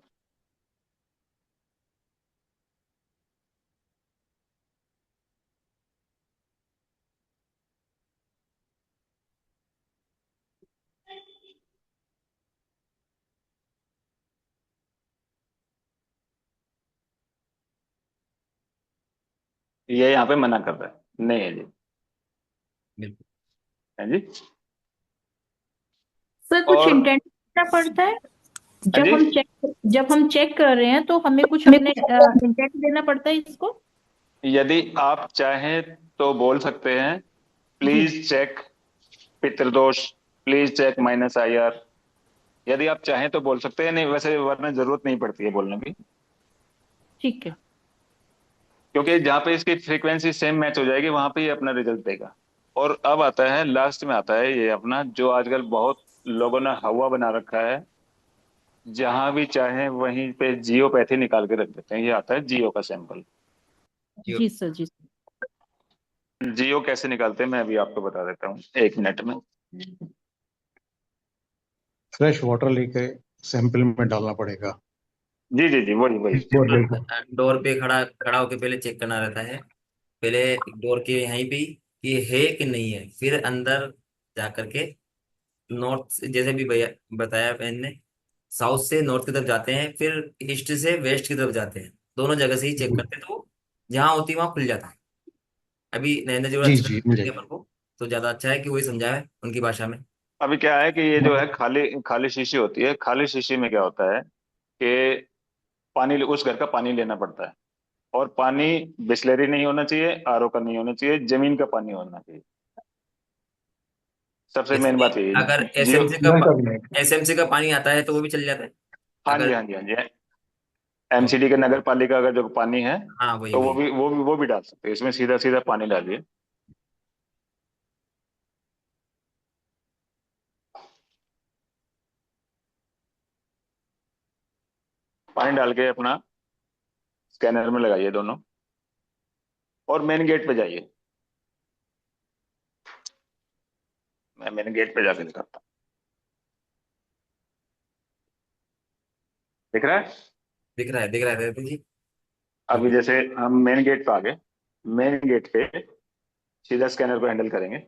ये यहाँ पे मना कर रहा है, नहीं है जी। बिल्कुल। है जी। सर कुछ और इंटेंट करना पड़ता है हाँ जी, जब हम चेक कर रहे हैं तो हमें कुछ अपने इंटेंट देना पड़ता है इसको। यदि आप चाहें तो बोल सकते हैं, जी प्लीज चेक पितृदोष, प्लीज चेक -IR। यदि आप चाहें तो बोल सकते हैं, नहीं वैसे वरना जरूरत नहीं पड़ती है बोलने की, ठीक है। क्योंकि जहाँ पे इसकी फ्रीक्वेंसी सेम मैच हो जाएगी वहां पे ही अपना रिजल्ट देगा। और अब आता है लास्ट में, आता है ये अपना जो आजकल बहुत लोगों ने हवा बना रखा है, जहां भी चाहे वहीं पे जियोपैथी निकाल के रख देते हैं। ये आता है जियो का सैंपल। जी सर जी सर। जियो कैसे निकालते हैं मैं अभी आपको बता देता हूँ 1 मिनट में। फ्रेश वाटर लेके सैंपल में डालना पड़ेगा। जी जी जी, वही वही। वो लेके डोर पे खड़ा खड़ा होके पहले चेक करना रहता है। पहले डोर के यहीं पे कि है कि नहीं है, फिर अंदर जा करके नॉर्थ, जैसे भी भैया बताया बहन ने, साउथ से नॉर्थ की तरफ जाते हैं, फिर ईस्ट से वेस्ट की तरफ जाते हैं। दोनों जगह से ही चेक करते हैं, तो जहाँ होती है वहां खुल जाता है। अभी नरेंद्र जी और जी अच्छे से जी समझ मिल गए अपन को, तो ज्यादा अच्छा है कि वही समझाए उनकी भाषा में। अभी क्या है कि ये जो है जाएगा। खाली खाली शीशी होती है। खाली शीशी में क्या होता है कि पानी, उस घर का पानी लेना पड़ता है। और पानी बिस्लरी नहीं होना चाहिए, RO का नहीं होना चाहिए, जमीन का पानी होना चाहिए। सबसे जैसे मेन कि बात यही है। अगर जियो, नल का भी नहीं। एसएमसी का पानी आता है तो वो भी चल जाता है। हाँ जी अगर हाँ जी हाँ जी, MCD के नगर पालिका का जो पानी है, हाँ, वही तो वो वही। भी वो भी डाल सकते हैं इसमें, सीधा सीधा पानी डालिए। पानी डाल के अपना स्कैनर में लगाइए दोनों, और मेन गेट पे जाइए। मैं मेन गेट पे जाके दिखाता हूँ। दिख रहा है? दिख रहा है जी। अभी बिल्कुल। जैसे हम मेन गेट पे आ गए, मेन गेट पे सीधा स्कैनर को हैंडल करेंगे।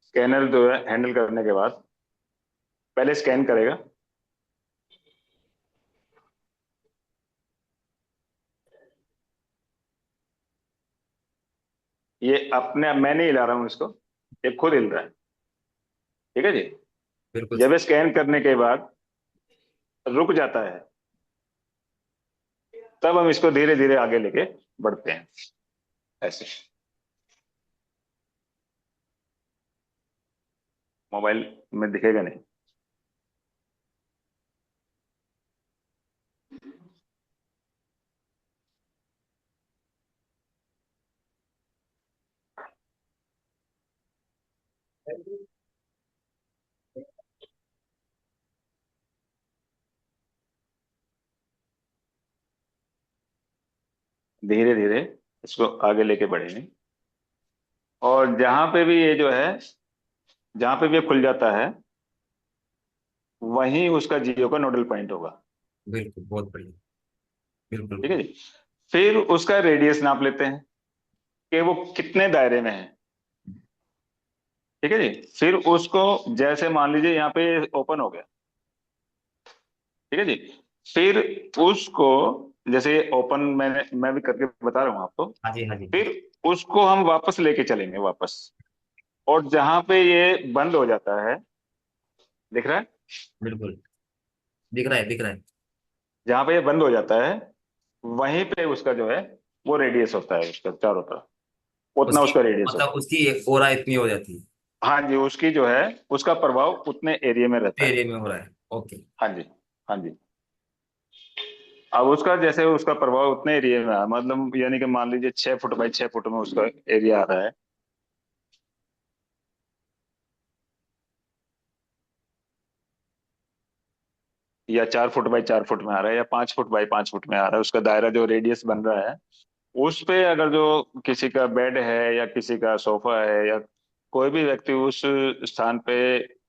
स्कैनर जो है हैंडल करने के बाद पहले स्कैन करेगा। ये अपने, मैं नहीं हिला रहा हूँ इसको, ये खुद हिल रहा है। ठीक है जी। बिल्कुल जब सर। ये स्कैन करने के बाद रुक जाता है, तब हम इसको धीरे धीरे आगे लेके बढ़ते हैं, ऐसे। मोबाइल में दिखेगा नहीं। धीरे धीरे इसको आगे लेके बढ़ेंगे, और जहां पे भी ये जो है, जहां पे भी ये खुल जाता है, वहीं उसका जियो का नोडल पॉइंट होगा। बिल्कुल, बहुत बढ़िया। बिल्कुल। ठीक है जी। फिर उसका रेडियस नाप लेते हैं कि वो कितने दायरे में है। ठीक है जी। फिर उसको, जैसे मान लीजिए यहाँ पे ओपन हो गया। ठीक है जी। फिर उसको, जैसे ओपन मैं भी करके बता रहा हूँ आपको। हाँ जी, हाँ जी। फिर उसको हम वापस लेके चलेंगे वापस, और जहां पे ये बंद हो जाता है, दिख रहा है? बिल्कुल दिख रहा है, दिख रहा है। जहां पे ये बंद हो जाता है, वहीं पे उसका जो है वो रेडियस होता है उसका चारों तरफ, उतना उसकी उसका रेडियस मतलब होता है। उसकी एक ओरा इतनी हो जाती है। हाँ जी, उसकी जो है, उसका प्रभाव उतने एरिया में रहता उतने है। एरिया में हो रहा है। ओके। हाँ जी। हाँ जी। अब उसका जैसे उसका प्रभाव उतने एरिया में है, मतलब यानी कि मान लीजिए 6 फुट बाई 6 फुट में उसका एरिया आ रहा है। या 4 फुट बाई 4 फुट में आ रहा है, या 5 फुट बाई 5 फुट में आ रहा है, उसका दायरा जो रेडियस बन रहा है, उस पे अगर जो किसी का बेड है या किसी का सोफा है, या कोई भी व्यक्ति उस स्थान पे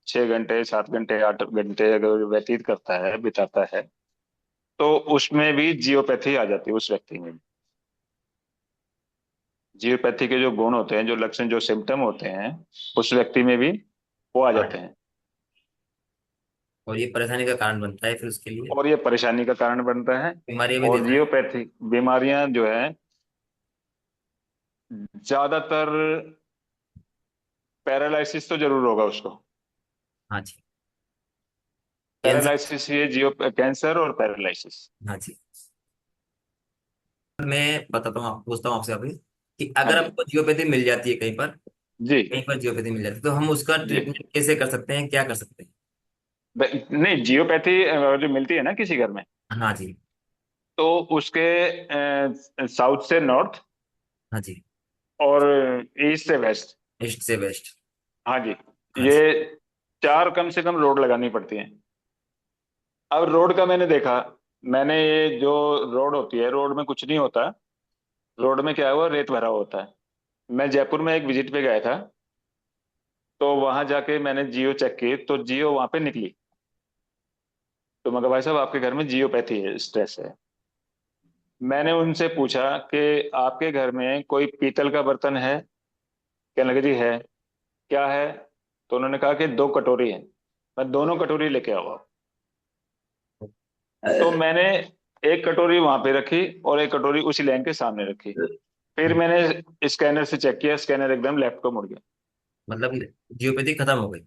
6 घंटे 7 घंटे 8 घंटे अगर व्यतीत करता है, बिताता है, तो उसमें भी जियोपैथी आ जाती है उस व्यक्ति में। जियोपैथी के जो गुण होते हैं, जो लक्षण, जो सिम्टम होते हैं, उस व्यक्ति में भी वो आ हाँ। जाते हैं। और ये परेशानी का कारण बनता है फिर उसके लिए। और ये परेशानी का कारण बनता है। बीमारियां भी और देता है। जियोपैथी बीमारियां जो है, ज्यादातर पैरालिसिस तो जरूर होगा उसको। हाँ जी। कैंसर। पैरालिसिस, ये जियो कैंसर और पैरालिसिस। हाँ जी। मैं बताता हूँ, पूछता हूँ आपसे अभी कि हाँ अगर जी। हमको जियोपैथी मिल जाती है कहीं पर, जी। कहीं पर जियोपैथी मिल जाती है, तो हम उसका जी। ट्रीटमेंट कैसे कर सकते हैं, क्या कर सकते हैं? नहीं, जियोपैथी जो मिलती है ना किसी घर में, हाँ जी। तो उसके साउथ से नॉर्थ हाँ जी। और ईस्ट से वेस्ट। ईस्ट से वेस्ट। हाँ जी। हाँ ये जी। चार कम से कम रोड लगानी पड़ती हैं। अब रोड का मैंने देखा, मैंने ये जो रोड होती है, रोड में कुछ नहीं होता। रोड में क्या हुआ, रेत भरा होता है। मैं जयपुर में एक विजिट पे गया था, तो वहां जाके मैंने जियो चेक की, तो जियो वहां पे निकली। तो मैं कहा, भाई साहब आपके घर में जियोपैथी है, स्ट्रेस है। मैंने उनसे पूछा कि आपके घर में कोई पीतल का बर्तन है? कहने लगे जी है। क्या है? तो उन्होंने कहा कि दो कटोरी है। मैं दोनों कटोरी लेके आऊंगा। तो मैंने एक कटोरी वहां पे रखी और एक कटोरी उसी लाइन के सामने रखी। फिर मैंने स्कैनर से चेक किया, स्कैनर एकदम लेफ्ट को मुड़ गया। मतलब जियोपैथी खत्म हो गई,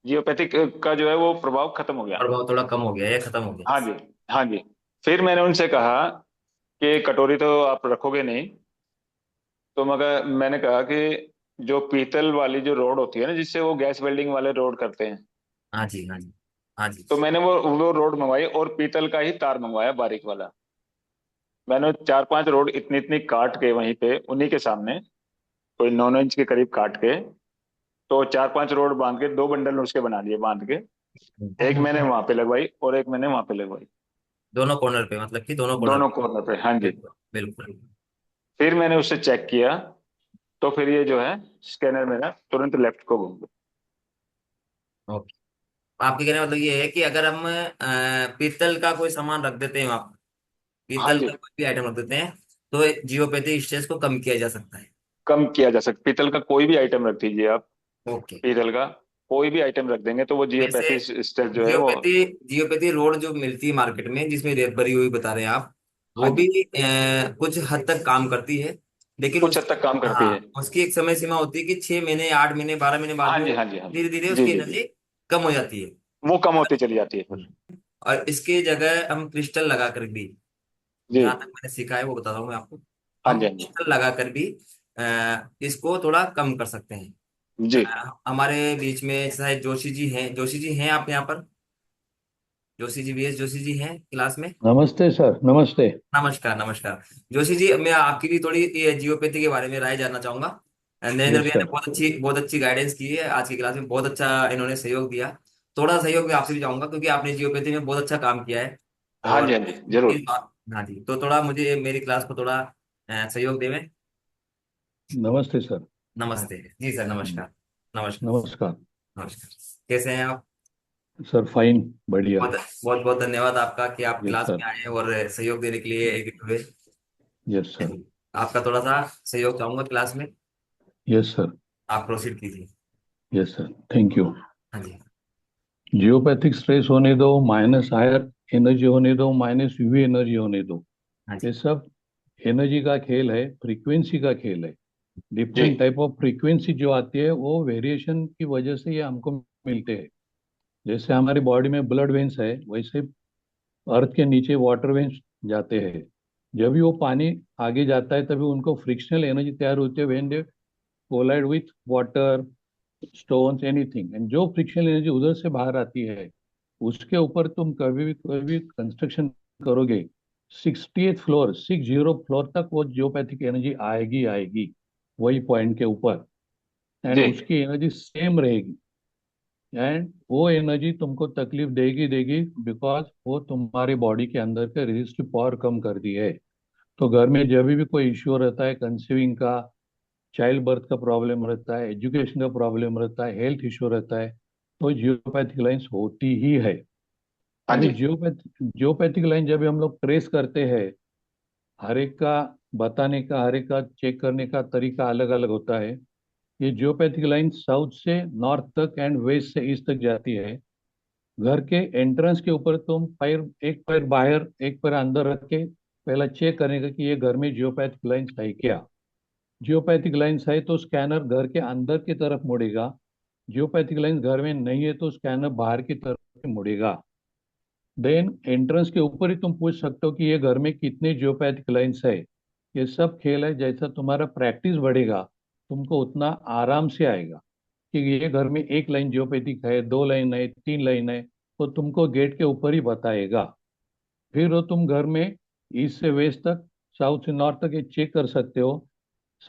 जियोपैथिक का जो है वो प्रभाव खत्म हो गया। प्रभाव थोड़ा कम हो गया या खत्म हो गया? हाँ जी। हाँ जी। फिर मैंने उनसे कहा कि कटोरी तो आप रखोगे नहीं। तो मगर मैंने कहा कि जो पीतल वाली जो रोड होती है ना, जिससे वो गैस वेल्डिंग वाले रोड करते हैं, हाँ जी। हाँ जी। हाँ जी। तो मैंने वो रोड मंगवाई और पीतल का ही तार मंगवाया, बारीक वाला। मैंने चार पांच रोड इतनी इतनी काट के वहीं पे उन्हीं के सामने, कोई 9 इंच के करीब काट के, तो चार पांच रोड बांध के दो बंडल उसके बना लिए बांध के। एक मैंने वहां पे लगवाई और एक मैंने वहां पे लगवाई। दोनों कॉर्नर पे, मतलब कि दोनों कॉर्नर दोनों पे। कॉर्नर पे, हाँ जी। बिल्कुल बिल्कुल। फिर मैंने उससे चेक किया, तो फिर ये जो है स्कैनर मेरा तुरंत लेफ्ट को घूम गया। ओके। आपके कहने का मतलब ये है कि अगर हम पीतल का कोई सामान रख देते हैं वहां पर, हाँ पीतल जी। का कोई भी आइटम रख देते हैं, तो जियोपैथी स्ट्रेस को कम किया जा सकता है। कम किया जा सकता, पीतल का कोई भी आइटम रख दीजिए आप। ओके। पीतल का कोई भी आइटम रख देंगे तो वो वैसे जियोपैथी स्टेज जो है वो। जियोपैथी जियोपैथी रोड जो मिलती है मार्केट में, जिसमें रेत भरी हुई बता रहे हैं आप, हाँ वो भी जी। कुछ हद तक काम करती है, लेकिन कुछ हद तक काम करती है। हाँ, उसकी एक समय सीमा होती है कि 6 महीने, 8 महीने, 12 महीने बाद हाँ वो जी। हाँ जी। हाँ धीरे धीरे जी। जी उसकी जी जी। एनर्जी कम हो जाती है। वो कम होती चली जाती है फिर। और इसके जगह हम क्रिस्टल लगा कर भी, जी। जहां तक मैंने सीखा है वो बता रहा हूँ मैं आपको, हाँ हम जी। हाँ जी। क्रिस्टल लगा कर भी इसको थोड़ा कम कर सकते हैं। जी। हमारे बीच में शायद जोशी जी हैं, जोशी जी हैं आप यहाँ पर? जोशी जी, वीएस जोशी जी हैं क्लास में? नमस्ते सर, नमस्ते। नमस्कार नमस्कार। जोशी जी, मैं आपकी भी थोड़ी ये जियोपैथी के बारे में राय जानना चाहूंगा। नरेंद्र यस भैया ने सर। बहुत अच्छी गाइडेंस की है आज की क्लास में, बहुत अच्छा इन्होंने सहयोग दिया। थोड़ा सहयोग मैं आपसे भी चाहूंगा, क्योंकि आपने जियोपैथी में बहुत अच्छा काम किया है। हाँ जी। और हाँ जी जरूर। हाँ जी, तो थोड़ा मुझे मेरी क्लास को थोड़ा सहयोग देवें। नमस्ते सर। नमस्ते जी सर, नमस्कार। नमस्कार। नमस्कार। नमस्कार। कैसे हैं आप? सर फाइन, बढ़िया। बहुत बहुत बहुत धन्यवाद आपका कि आप यस क्लास सर। में आए और सहयोग देने के लिए एक हुए। Yes sir. आपका थोड़ा सा सहयोग चाहूंगा क्लास में। Yes sir. आप प्रोसीड कीजिए। Yes sir, thank you. हाँ जी। जियोपैथिक स्ट्रेस होने दो, माइनस हायर एनर्जी होने दो, माइनस यूवी एनर्जी होने दो, हाँ ये जी। सब एनर्जी का खेल है, फ्रीक्वेंसी का खेल है। जी। डिफरेंट टाइप ऑफ फ्रीक्वेंसी जो आती है वो वेरिएशन की वजह से ये हमको मिलते हैं। जैसे हमारी बॉडी में ब्लड वेन्स है, वैसे अर्थ के नीचे वाटर वेन्स जाते हैं। जब भी वो पानी आगे जाता है तभी उनको फ्रिक्शनल एनर्जी तैयार होती है, when they collide with water, stones, anything. And जो फ्रिक्शनल एनर्जी उधर से बाहर आती है, उसके ऊपर तुम कभी भी कंस्ट्रक्शन करोगे, 60th फ्लोर, 60 फ्लोर तक वो जियोपैथिक एनर्जी आएगी आएगी, वही पॉइंट के ऊपर। एंड जी। उसकी एनर्जी सेम रहेगी। एंड वो एनर्जी तुमको तकलीफ देगी देगी, बिकॉज वो तुम्हारी बॉडी के अंदर के रेजिस्टिव पावर कम कर दी है। तो घर में जब भी कोई इश्यू रहता है, कंसीविंग का, चाइल्ड बर्थ का प्रॉब्लम रहता है, एजुकेशन का प्रॉब्लम रहता है, हेल्थ इश्यू रहता है, तो जियोपैथिक लाइन्स होती ही है। हाँ अभी जी। जियोपैथिक लाइन जब भी हम लोग ट्रेस करते हैं, हर एक का बताने का, हर एक का चेक करने का तरीका अलग अलग होता है। ये जियोपैथिक लाइन साउथ से नॉर्थ तक एंड वेस्ट से ईस्ट तक जाती है। घर के एंट्रेंस के ऊपर तुम पैर, एक पैर बाहर एक पैर अंदर रख के पहला चेक करने का कि ये घर में जियोपैथिक लाइन है क्या। जियोपैथिक लाइंस है तो स्कैनर घर के अंदर की तरफ मुड़ेगा। जियोपैथिक लाइंस घर में नहीं है तो स्कैनर बाहर की तरफ मुड़ेगा। देन एंट्रेंस के ऊपर ही तुम पूछ सकते हो कि ये घर में कितने जियोपैथिक लाइंस है। ये सब खेल है, जैसा तुम्हारा प्रैक्टिस बढ़ेगा तुमको उतना आराम से आएगा कि ये घर में एक लाइन जियोपैथिक है, दो लाइन है, तीन लाइन है, तो तुमको गेट के ऊपर ही बताएगा। फिर वो तुम घर में ईस्ट से वेस्ट तक, साउथ से नॉर्थ तक ये चेक कर सकते हो।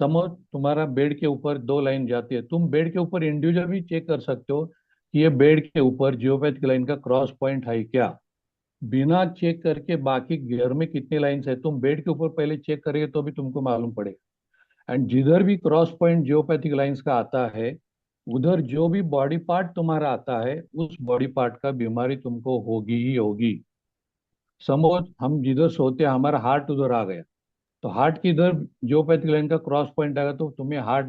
समझ तुम्हारा बेड के ऊपर दो लाइन जाती है, तुम बेड के ऊपर इंडिविजुअल भी चेक कर सकते हो कि ये बेड के ऊपर जियोपैथिक लाइन का क्रॉस पॉइंट है क्या। बिना चेक करके बाकी घर में कितने लाइंस है तुम बेड के ऊपर पहले चेक करेंगे तो भी तुमको मालूम पड़ेगा। एंड जिधर भी क्रॉस पॉइंट जियोपैथिक लाइंस का आता है, उधर जो भी बॉडी पार्ट तुम्हारा आता है उस बॉडी पार्ट का बीमारी तुमको होगी ही होगी। समझ, हम जिधर सोते हैं हमारा हार्ट उधर आ गया, तो हार्ट की इधर जियोपैथिक लाइन का क्रॉस पॉइंट आएगा तो तुम्हें हार्ट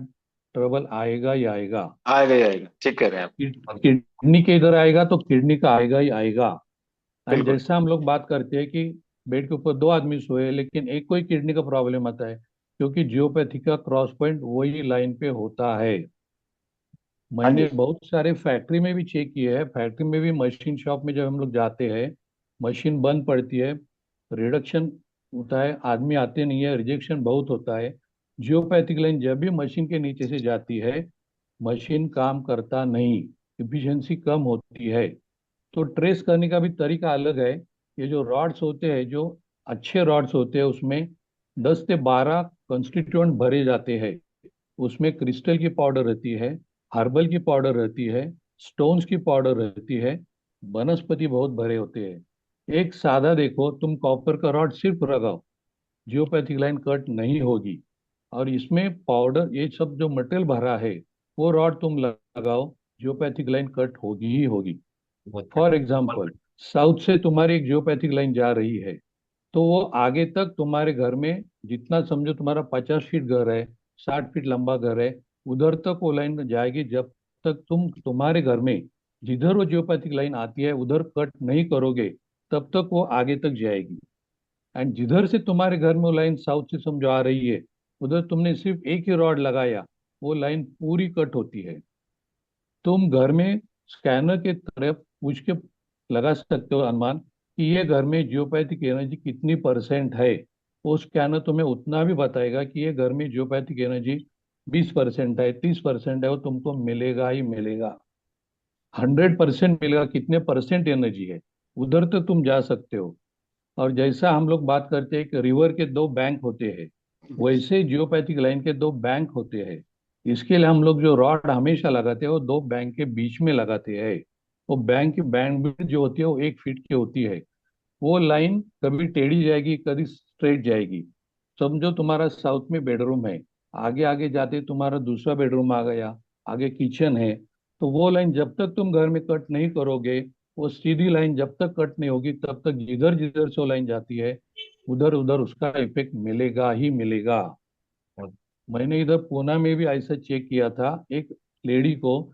ट्रबल आएगा ही आएगा। आएगा ही आएगा, ठीक कह रहे हैं आप। किडनी के इधर आएगा तो किडनी का आएगा ही आएगा। एंड बिल्कुल। जैसा हम लोग बात करते हैं कि बेड के ऊपर दो आदमी सोए लेकिन एक को ही किडनी का प्रॉब्लम आता है, क्योंकि जियोपैथी का क्रॉस पॉइंट वही लाइन पे होता है। हाँ मैंने जी। बहुत सारे फैक्ट्री में भी चेक किए हैं। फैक्ट्री में भी मशीन शॉप में जब हम लोग जाते हैं, मशीन बंद पड़ती है, रिडक्शन होता है, आदमी आते नहीं है, रिजेक्शन बहुत होता है। जियोपैथिक लाइन जब भी मशीन के नीचे से जाती है, मशीन काम करता नहीं, इफिशिएंसी कम होती है। तो ट्रेस करने का भी तरीका अलग है। ये जो रॉड्स होते हैं, जो अच्छे रॉड्स होते हैं, उसमें 10 से 12 कंस्टिट्यूएंट भरे जाते हैं। उसमें क्रिस्टल की पाउडर रहती है, हर्बल की पाउडर रहती है, स्टोन्स की पाउडर रहती है, वनस्पति बहुत भरे होते हैं। एक सादा देखो, तुम कॉपर का रॉड सिर्फ लगाओ, जियोपैथिक लाइन कट नहीं होगी। और इसमें पाउडर ये सब जो मटेरियल भरा है, वो रॉड तुम लगाओ, जियोपैथिक लाइन कट होगी ही होगी। बहुत फॉर बहुत एग्जाम्पल, साउथ से तुम्हारी एक जियोपैथिक लाइन जा रही है, तो वो आगे तक तुम्हारे घर में, जितना समझो तुम्हारा 50 फीट घर है, 60 फीट लंबा घर है, उधर तक वो लाइन जाएगी जब तक तुम तुम्हारे घर में जिधर वो जियोपैथिक लाइन आती है उधर कट नहीं करोगे, तब तक वो आगे तक जाएगी। एंड जिधर से तुम्हारे घर में वो लाइन साउथ से समझो आ रही है, उधर तुमने सिर्फ एक ही रॉड लगाया, वो लाइन पूरी कट होती है। तुम घर में स्कैनर के तरफ पूछ के लगा सकते हो अनुमान कि ये घर में जियोपैथिक एनर्जी कितनी परसेंट है। वो स्कैनर तुम्हें उतना भी बताएगा कि ये घर में जियोपैथिक एनर्जी 20% है, 30% है, वो तुमको मिलेगा ही मिलेगा। 100% मिलेगा, कितने परसेंट एनर्जी है उधर तक तुम जा सकते हो। और जैसा हम लोग बात करते हैं कि रिवर के दो बैंक होते हैं, वैसे जियोपैथिक लाइन के दो बैंक होते हैं। इसके लिए हम लोग जो रॉड हमेशा लगाते हैं वो दो बैंक के बीच में लगाते हैं। वो बैंक की बैंडविड्थ जो होती है वो 1 फीट की होती है। वो लाइन कभी टेढ़ी जाएगी, कभी स्ट्रेट जाएगी। समझो तुम्हारा साउथ में बेडरूम है, आगे आगे जाते तुम्हारा दूसरा बेडरूम आ गया, आगे किचन है, तो वो लाइन जब तक तुम घर में कट नहीं करोगे, वो सीधी लाइन जब तक कट नहीं होगी तब तक जिधर जिधर से वो लाइन जाती है उधर उधर उसका इफेक्ट मिलेगा ही मिलेगा। बहुत मैंने इधर पूना में भी ऐसा चेक किया था। एक लेडी को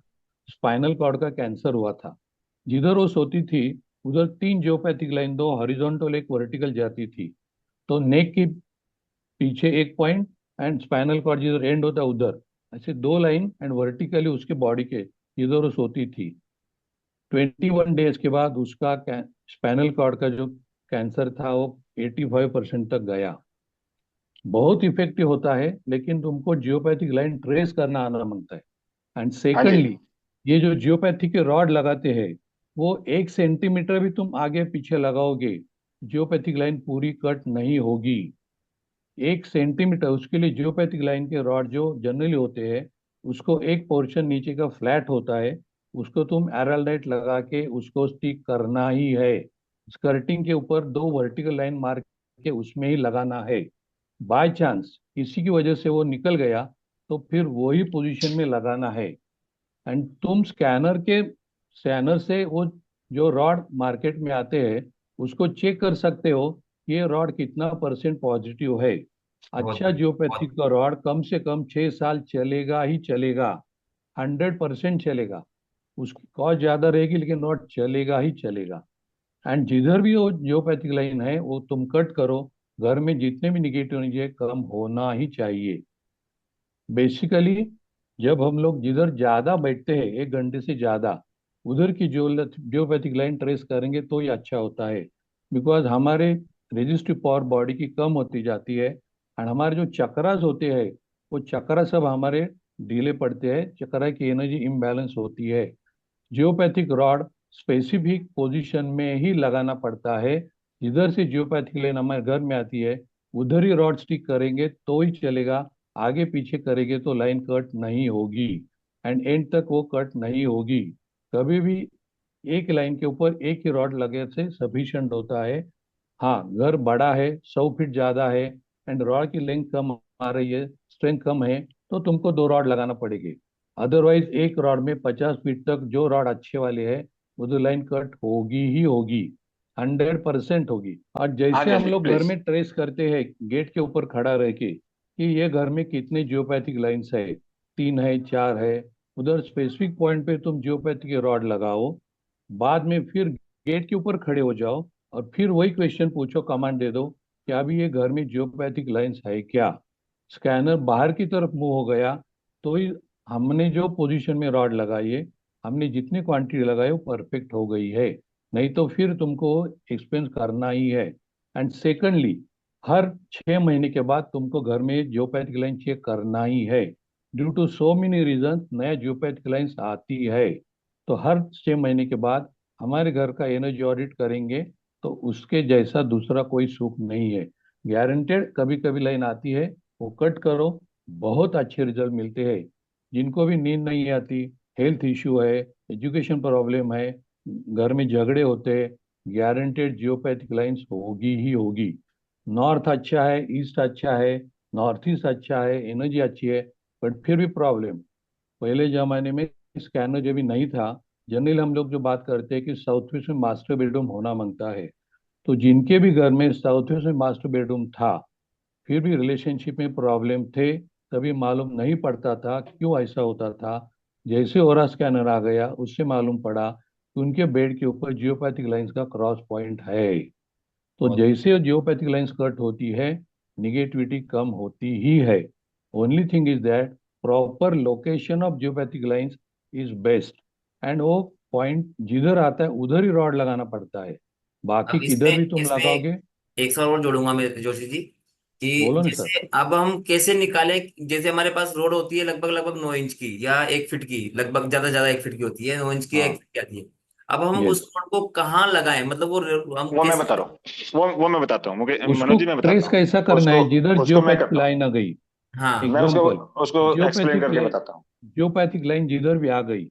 स्पाइनल कॉर्ड का कैंसर हुआ था। जिधर वो सोती थी उधर 3 जियोपैथिक लाइन, दो हॉरिजॉन्टल एक वर्टिकल जाती थी। तो नेक की पीछे एक पॉइंट, एंड स्पाइनल कॉर्ड जिधर एंड होता है उधर, ऐसे दो लाइन, एंड वर्टिकली उसके बॉडी के जिधर वो सोती थी। 21 डेज के बाद उसका स्पाइनल कॉर्ड का जो कैंसर था वो 85% तक गया। बहुत इफेक्टिव होता है, लेकिन तुमको जियोपैथिक लाइन ट्रेस करना आना मांगता है। एंड हाँ जी। सेकंडली, ये जो जियोपैथी के रॉड लगाते हैं, वो 1 सेंटीमीटर भी तुम आगे पीछे लगाओगे, जियोपैथिक लाइन पूरी कट नहीं होगी। 1 सेंटीमीटर, उसके लिए जियोपैथिक लाइन के रॉड जो जनरली होते हैं, उसको एक पोर्शन नीचे का फ्लैट होता है, उसको तुम एराल्डाइट लगा के उसको स्टिक करना ही है। स्कर्टिंग के ऊपर दो वर्टिकल लाइन मार के उसमें ही लगाना है। बाय चांस किसी की वजह से वो निकल गया तो फिर वही पोजीशन में लगाना है। एंड तुम स्कैनर से वो जो रॉड मार्केट में आते हैं उसको चेक कर सकते हो ये रॉड कितना परसेंट पॉजिटिव है। बहुत अच्छा जियोपैथिक का रॉड कम से कम 6 साल चलेगा ही चलेगा, 100% चलेगा। उसकी कॉस्ट ज्यादा रहेगी लेकिन रॉड चलेगा ही चलेगा। एंड जिधर भी वो जियोपैथिक लाइन है वो तुम कट करो, घर में जितने भी निगेटिव एनर्जी है कम होना ही चाहिए। बेसिकली जब हम लोग जिधर ज्यादा बैठते हैं 1 घंटे से ज्यादा, उधर की जियोपैथिक लाइन ट्रेस करेंगे तो ये अच्छा होता है। बिकॉज हमारे रेजिस्टिव पावर बॉडी की कम होती जाती है, और हमारे जो चक्रास होते हैं वो चक्रा सब हमारे ढीले पड़ते हैं, चक्रा की एनर्जी इम्बैलेंस होती है। जियोपैथिक रॉड स्पेसिफिक पोजीशन में ही लगाना पड़ता है। जिधर से जियोपैथिक लाइन हमारे घर में आती है उधर ही रॉड स्टिक करेंगे तो ही चलेगा। आगे पीछे करेंगे तो लाइन कट नहीं होगी, एंड एंड तक वो कट नहीं होगी कभी भी। एक लाइन के ऊपर एक ही रॉड लगे से सफिशिएंट होता है। हाँ, घर बड़ा है, 100 फीट ज्यादा है, एंड रॉड की लेंथ कम आ रही है, स्ट्रेंथ कम है, तो तुमको 2 रॉड लगाना पड़ेगी। अदरवाइज एक रॉड में 50 फीट तक जो रॉड अच्छे वाले है वो तो लाइन कट होगी ही होगी, 100% होगी। और हाँ जैसे जी, हाँ हम जी, लोग घर प्लीज। में ट्रेस करते हैं गेट के ऊपर खड़ा रह के कि ये घर में कितने जियोपैथिक लाइंस है, 3 है 4 है, उधर स्पेसिफिक पॉइंट पे तुम जियोपैथिक के रॉड लगाओ। बाद में फिर गेट के ऊपर खड़े हो जाओ और फिर वही क्वेश्चन पूछो, कमांड दे दो कि अभी ये घर में जियोपैथिक लाइंस है क्या। स्कैनर बाहर की तरफ मूव हो गया तो ही हमने जो पोजीशन में रॉड लगाई है, हमने जितनी क्वांटिटी लगाई वो परफेक्ट हो गई है। नहीं तो फिर तुमको एक्सपेंस करना ही है। एंड सेकंडली, हर 6 महीने के बाद तुमको घर में जियोपैथिक लाइन चेक करना ही है। Due to so many reason नया जियोपैथिक लाइंस आती है, तो हर 6 महीने के बाद हमारे घर का एनर्जी ऑडिट करेंगे। तो उसके जैसा दूसरा कोई सुख नहीं है, गारंटेड। कभी कभी लाइन आती है, वो कट करो, बहुत अच्छे रिजल्ट मिलते हैं। जिनको भी नींद नहीं आती, हेल्थ इश्यू है, एजुकेशन प्रॉब्लम है, घर में झगड़े होते हैं, गारंटेड जियोपैथिक लाइंस होगी ही होगी। नॉर्थ अच्छा है, ईस्ट अच्छा है, नॉर्थ ईस्ट अच्छा है, एनर्जी अच्छी है, बट फिर भी प्रॉब्लम। पहले जमाने में स्कैनर जब भी नहीं था, जनरली हम लोग जो बात करते हैं कि साउथ वेस्ट में मास्टर बेडरूम होना मांगता है, तो जिनके भी घर में साउथ वेस्ट में मास्टर बेडरूम था फिर भी रिलेशनशिप में प्रॉब्लम थे, कभी मालूम नहीं पड़ता था क्यों ऐसा होता था। जैसे ओरा स्कैनर आ गया उससे मालूम पड़ा कि उनके बेड के ऊपर जियोपैथिक लाइंस का क्रॉस पॉइंट है। तो बहुत जैसे जियोपैथिक लाइंस कट होती है, निगेटिविटी कम होती ही है। Only thing is that proper location of geopathic lines is best, and वो पॉइंट जिधर आता है उधर ही रॉड लगाना पड़ता है। बाकी अब इसमें किधर भी तुम इसमें लगाओगे। एक सवाल और जोड़ूंगा मैं जोशी जी, कि बोलो ना सर। जैसे अब हम कैसे निकालें। जैसे हमारे पास रोड होती है लगभग लगभग 9 इंच की या 1 फीट की, लगभग ज्यादा ज्यादा 1 फीट की होती है, 9 इंच की, एक हाँ। फीट की आती है। अब हम उस यस। रोड को कहाँ लगाएं, मतलब वो हम वो मैं कैसे। बता रहा हूँ, वो मैं बताता हूँ, मुझे उसको मनोज जी मैं बताता ट्रेस हूँ। कैसा करना उसको है, जिधर उसको मैं जियोपैथिक करता हूँ, लाइन आ गई। हाँ। मैं उसको एग्जाम्पल, उसको एक्सप्लेन जियोपैथिक करके बताता हूँ। जियोपैथिक लाइन जिधर भी आ गई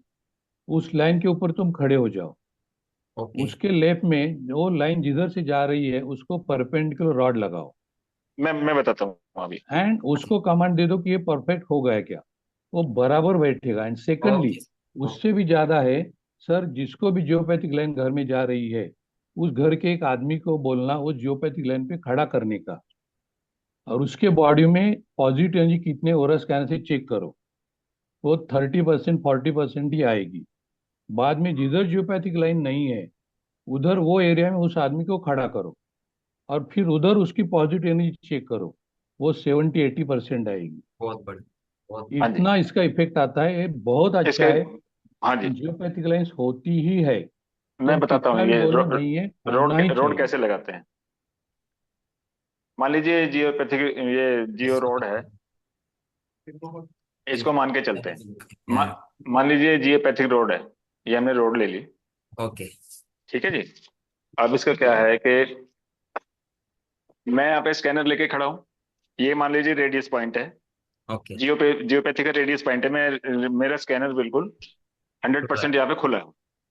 उस लाइन के ऊपर तुम खड़े हो जाओ। ओके। उसके लेफ्ट में वो लाइन जिधर से जा रही है उसको परपेंडिकुलर रॉड लगाओ, मैं बताता हूँ अभी। एंड उसको कमांड दे दो कि ये परफेक्ट हो गया क्या। वो बराबर बैठेगा। And secondly, okay. उससे भी ज्यादा है, सर जिसको भी जियोपैथिक लाइन घर में जा रही है उस घर के एक आदमी को बोलना वो जियोपैथिक लाइन पे खड़ा करने का, और उसके बॉडी में पॉजिटिव एनर्जी कितने ओरस स्कैन से चेक करो। वो 30% 40% ही आएगी। बाद में जिधर जियोपैथिक लाइन नहीं है उधर वो एरिया में उस आदमी को खड़ा करो, और फिर उधर उसकी पॉजिटिव एनर्जी चेक करो, वो 70-80% आएगी। बहुत बढ़िया। बहुत हाँ जी, इतना इसका इफेक्ट आता है, ये बहुत इसके, अच्छा है। हाँ जी, जियोपैथिक लाइंस होती ही है, मैं तुम बताता हूँ कितना भी ये बोलो नहीं है, रोड करना ही रोड चाहिए। कैसे लगाते हैं। मान लीजिए जियोपैथिक, ये जियो रोड है, इसको मान के चलते हैं। मा, मान लीजिए जियोपैथिक रोड है, ये हमने रोड ले ली। ओके। ठीक है जी। अब इसका क्या है कि मैं यहाँ पे स्कैनर लेके खड़ा हूँ, ये मान लीजिए रेडियस पॉइंट है। ओके। जियोपैथिक का रेडियस पॉइंट है, मैं मेरा स्कैनर बिल्कुल हंड्रेड खुला है। परसेंट यहाँ पे खुला है।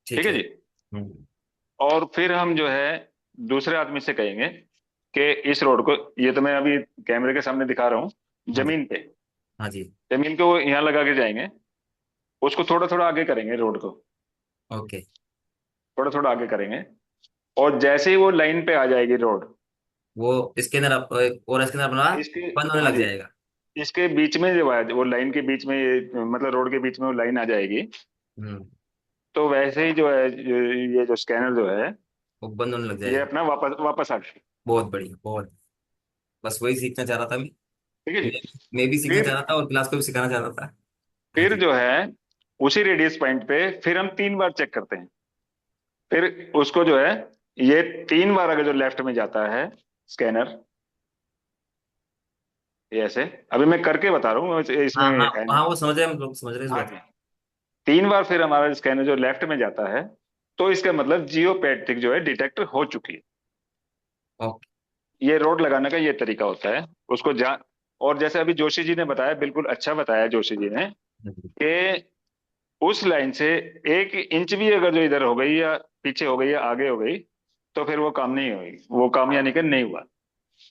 ठीक ठीक है है। जी। और फिर हम जो है दूसरे आदमी से कहेंगे कि इस रोड को, ये तो मैं अभी कैमरे के सामने दिखा रहा हूँ, हाँ जी। जमीन पे, हाँ जी। जमीन को यहाँ लगा के जाएंगे, उसको थोड़ा थोड़ा आगे करेंगे रोड को, ओके। थोड़ा थोड़ा आगे करेंगे, और जैसे ही वो लाइन पे आ जाएगी रोड, वो स्कैनर आप और स्कैनर अपना इसके, बंद होने हाँ लग जी, जाएगा। इसके बीच में जब वो लाइन के बीच में, ये मतलब रोड के बीच में वो लाइन आ जाएगी, हम्म। तो वैसे ही जो है ये जो स्कैनर जो है, वो बंद होने लग ये जाएगा। अपना वापस वापस आ जाएगा। बहुत बढ़िया। बहुत। बस वही सीखना चाह रहा था मैं। ठीक है जी। मैं भी सीखना फिर चाह रहा था और क्लास को भी सिखाना चाह रहा था। हाँ फिर जी। जो है उसी रेडियस पॉइंट पे फिर हम 3 बार चेक करते हैं। फिर उसको जो है, ये 3 बार अगर जो लेफ्ट में जाता है स्कैनर, ये ऐसे, अभी मैं करके बता रहा हूँ, इसमें हाँ हाँ है नहीं। हाँ, वो समझ रहे हैं, हम लोग समझ रहे हैं इस हाँ बात जी। को। 3 बार फिर हमारा स्कैनर जो लेफ्ट में जाता है, तो इसका मतलब जियोपैथिक जो है डिटेक्ट हो चुकी है। ओके। ये रोड लगाने का ये तरीका होता है। उसको जा और जैसे अभी जोशी जी ने बताया, बिल्कुल अच्छा बताया जोशी जी ने, कि उस लाइन से 1 इंच भी अगर जो इधर हो गई या पीछे हो गई या आगे हो गई, तो फिर वो काम नहीं होगी, वो काम यानी कि नहीं हुआ।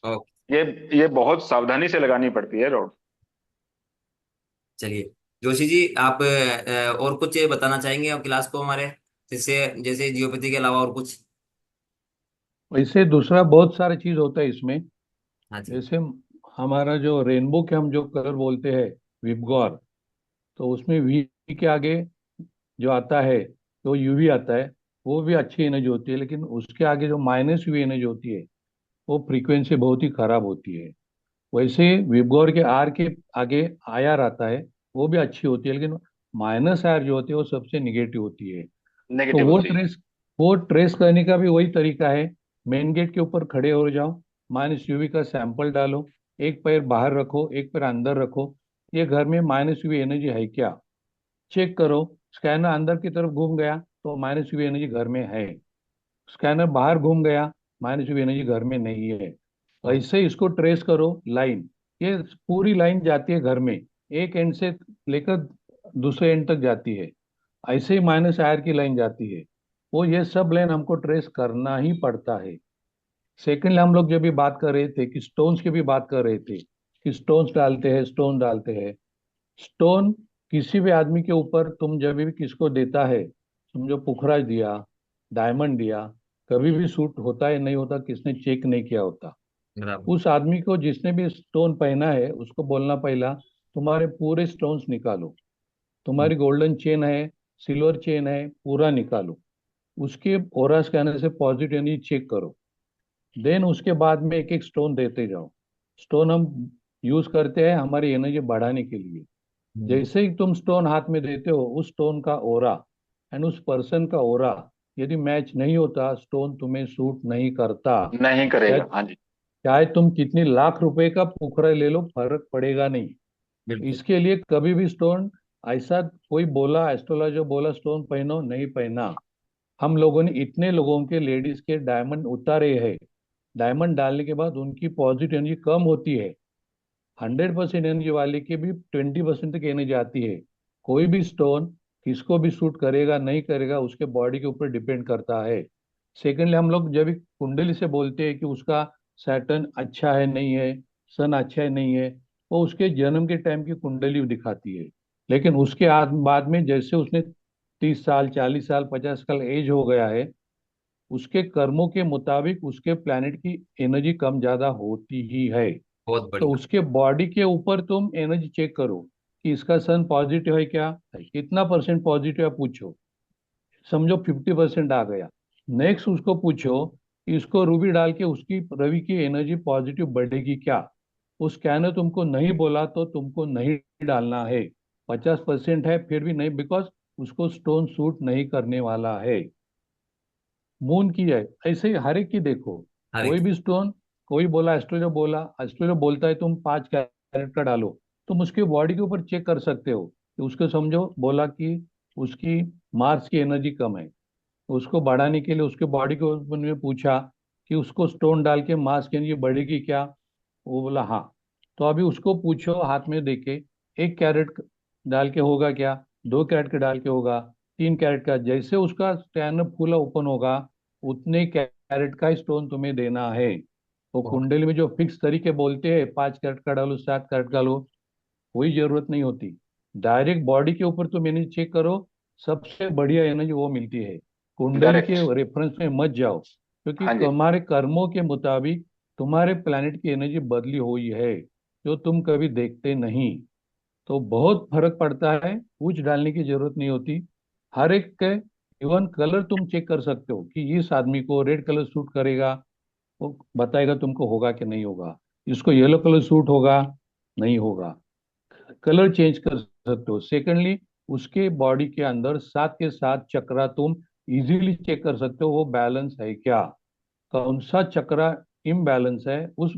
ओके। ये ये बहुत सावधानी से लगानी पड़ती है रोड। चलिए जोशी जी, आप और कुछ बताना चाहेंगे आप क्लास को हमारे, जिससे जैसे जियोपैथी के अलावा और कुछ? वैसे दूसरा बहुत सारा चीज होता है इसमें। हाँ जी। जैसे हमारा जो रेनबो के हम जो कलर बोलते हैं, विबगॉर, तो उसमें वी के आगे जो आता है, तो यूवी आता है, वो भी अच्छी एनर्जी होती है। लेकिन उसके आगे जो माइनस यूवी एनर्जी होती है, वो फ्रीक्वेंसी बहुत ही खराब होती है। वैसे विबगॉर के आर के आगे आई आर आता है, वो भी अच्छी होती है, लेकिन माइनस आर जो होती है वो सबसे निगेटिव होती है। तो नेगेटिव होती है। वो ट्रेस करने का भी वही तरीका है। मेन गेट के ऊपर खड़े हो जाओ, माइनस यूवी का सैंपल डालो, एक पैर बाहर रखो, एक पैर अंदर रखो, ये घर में माइनस यूवी एनर्जी है क्या, चेक करो। स्कैनर अंदर की तरफ घूम गया तो माइनस यूवी एनर्जी घर में है, स्कैनर बाहर घूम गया माइनस यूवी एनर्जी घर में नहीं है। ओ, ऐसे इसको ट्रेस करो लाइन, ये पूरी लाइन जाती है घर में, एक एंड से लेकर दूसरे एंड तक जाती है। ऐसे ही माइनस आयर की लाइन जाती है। वो ये सब लाइन हमको ट्रेस करना ही पड़ता है। सेकेंडली हम लोग जब भी बात कर रहे थे कि स्टोन्स की भी बात कर रहे थे, कि स्टोन्स डालते हैं, स्टोन डालते हैं। स्टोन किसी भी आदमी के ऊपर तुम जब भी किसको देता है, समझो पुखराज दिया, डायमंड दिया, कभी भी सूट होता है नहीं होता, किसने चेक नहीं किया होता। बराबर। उस आदमी को जिसने भी स्टोन पहना है उसको बोलना पहला, तुम्हारे पूरे स्टोन्स निकालो, तुम्हारी गोल्डन चेन है, सिल्वर चेन है, पूरा निकालो, उसके ओरा स्कैनर से पॉजिटिव एनर्जी चेक करो। देन उसके बाद में एक एक स्टोन देते जाओ। स्टोन हम यूज करते हैं हमारी एनर्जी बढ़ाने के लिए। हम्म। जैसे ही तुम स्टोन हाथ में देते हो, उस स्टोन का ओरा एंड उस पर्सन का ओरा यदि मैच नहीं होता, स्टोन तुम्हें सूट नहीं करता। नहीं चाहे करेगा, हाँ जी। चाहे तुम कितनी लाख रुपए का पुखरा ले लो, फर्क पड़ेगा नहीं। बिल्कुल। इसके लिए कभी भी स्टोन, ऐसा कोई बोला एस्ट्रोलॉजर बोला स्टोन पहनो, नहीं पहना। हम लोगों ने इतने लोगों के लेडीज के डायमंड उतारे हैं, डायमंड डालने के बाद उनकी पॉजिटिव एनर्जी कम होती है। 100% एनर्जी वाले की भी 20% तक एनर्जी आती है। कोई भी स्टोन किसको भी सूट करेगा नहीं करेगा, उसके बॉडी के ऊपर डिपेंड करता है। सेकेंडली हम लोग जब भी कुंडली से बोलते हैं कि उसका सैटर्न अच्छा है नहीं है, सन अच्छा है नहीं है, वो उसके जन्म के टाइम की कुंडली दिखाती है। लेकिन उसके बाद में जैसे उसने 30 साल, 40 साल, 50 साल एज हो गया है, उसके कर्मों के मुताबिक उसके प्लैनेट की एनर्जी कम ज्यादा होती ही है। बहुत तो बढ़िया। उसके बॉडी के ऊपर तुम एनर्जी चेक करो कि इसका सन पॉजिटिव है क्या, कितना परसेंट पॉजिटिव है पूछो। समझो 50% आ गया, नेक्स्ट उसको पूछो कि इसको रूबी डाल के उसकी रवि की एनर्जी पॉजिटिव बढ़ेगी क्या। वो स्कैनर तुमको नहीं बोला तो तुमको नहीं डालना है। 50% है फिर भी नहीं, बिकॉज उसको स्टोन सूट नहीं करने वाला है। मून की है, ऐसे ही हर एक की देखो। हर कोई एक। भी स्टोन, कोई बोला एस्ट्रोलॉजर बोलता है तुम 5 कैरेट का डालो, तुम उसके बॉडी के ऊपर चेक कर सकते हो कि उसको समझो बोला कि उसकी मार्स की एनर्जी कम है, उसको बढ़ाने के लिए उसके बॉडी के ऊपर में पूछा कि उसको स्टोन डाल के मार्स की एनर्जी बढ़ेगी क्या, वो बोला हाँ। तो अभी उसको पूछो हाथ में देके, 1 कैरेट डाल के होगा क्या, 2 कैरेट का डाल के होगा, 3 कैरेट का, जैसे उसका स्कैनर फूला ओपन होगा उतने कैरेट का स्टोन तुम्हें देना है। तो बहुत। कुंडली में जो फिक्स तरीके बोलते हैं 5 कैरेट का डालो, 7 कैरेट का लो, कोई जरूरत नहीं होती। डायरेक्ट बॉडी के ऊपर तुम एनर्जी चेक करो, सबसे बढ़िया एनर्जी वो मिलती है। कुंडली के डायरेक्ट। रेफरेंस में मत जाओ, क्योंकि हाँ जी। तुम्हारे कर्मों के मुताबिक तुम्हारे प्लैनेट की एनर्जी बदली हुई है, जो तुम कभी देखते नहीं। तो बहुत फर्क पड़ता है, कुछ डालने की जरूरत नहीं होती। हर एक के इवन कलर तुम चेक कर सकते हो कि इस आदमी को रेड कलर सूट करेगा, वो बताएगा तुमको होगा कि नहीं होगा। इसको येलो कलर सूट होगा, नहीं होगा। कलर चेंज कर सकते हो। सेकेंडली, उसके बॉडी के अंदर साथ के साथ चक्रा तुम इजीली चेक कर सकते हो, वो बैलेंस है क्या। कौन सा चक्रा इम्बैलेंस है, उस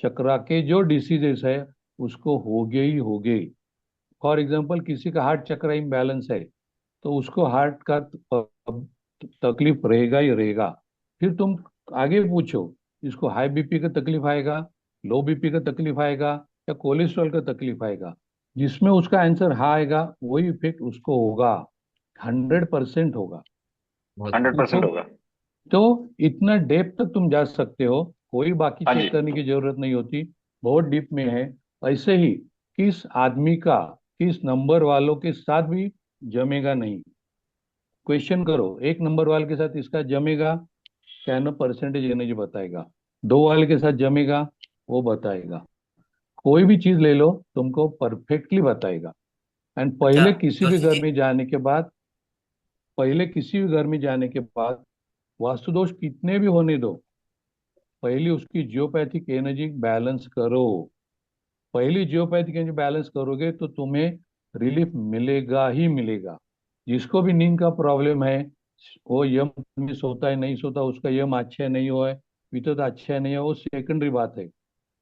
चक्रा के जो डिसीजेस है उसको होगे ही होगे। फॉर एग्जाम्पल, किसी का हार्ट चक्र इम्बैलेंस है तो उसको हार्ट का तकलीफ रहेगा ही रहेगा। फिर तुम आगे पूछो, इसको हाई बीपी का तकलीफ आएगा, लो बीपी का तकलीफ आएगा, या कोलेस्ट्रॉल का तकलीफ आएगा। जिसमें उसका आंसर हाँ आएगा वही इफेक्ट उसको होगा, 100% होगा। बहुत हंड्रेड बढ़िया। परसेंट तो होगा। तो इतना डेप तक तुम जा सकते हो, कोई बाकी हाँ चेक जी। करने की जरूरत नहीं होती, बहुत डीप में है। ऐसे ही किस आदमी का किस नंबर वालों के साथ भी जमेगा नहीं। क्वेश्चन करो, एक नंबर वाले के साथ इसका जमेगा, स्कैनर परसेंटेज एनर्जी बताएगा। दो वाले के साथ जमेगा, वो बताएगा। कोई भी चीज ले लो, तुमको परफेक्टली बताएगा। एंड अच्छा किसी भी जोशी घर जी। में जाने के बाद पहले किसी भी घर में जाने के बाद वास्तु दोष कितने भी होने दो, पहले उसकी जियोपैथिक एनर्जी बैलेंस करो। पहली जियोपैथिक एनर्जी बैलेंस करोगे तो तुम्हें रिलीफ मिलेगा ही मिलेगा। जिसको भी नींद का प्रॉब्लम है, वो यम में सोता है नहीं सोता, उसका यम अच्छा नहीं हुआ है, वितत अच्छा नहीं है, वो सेकेंडरी बात है।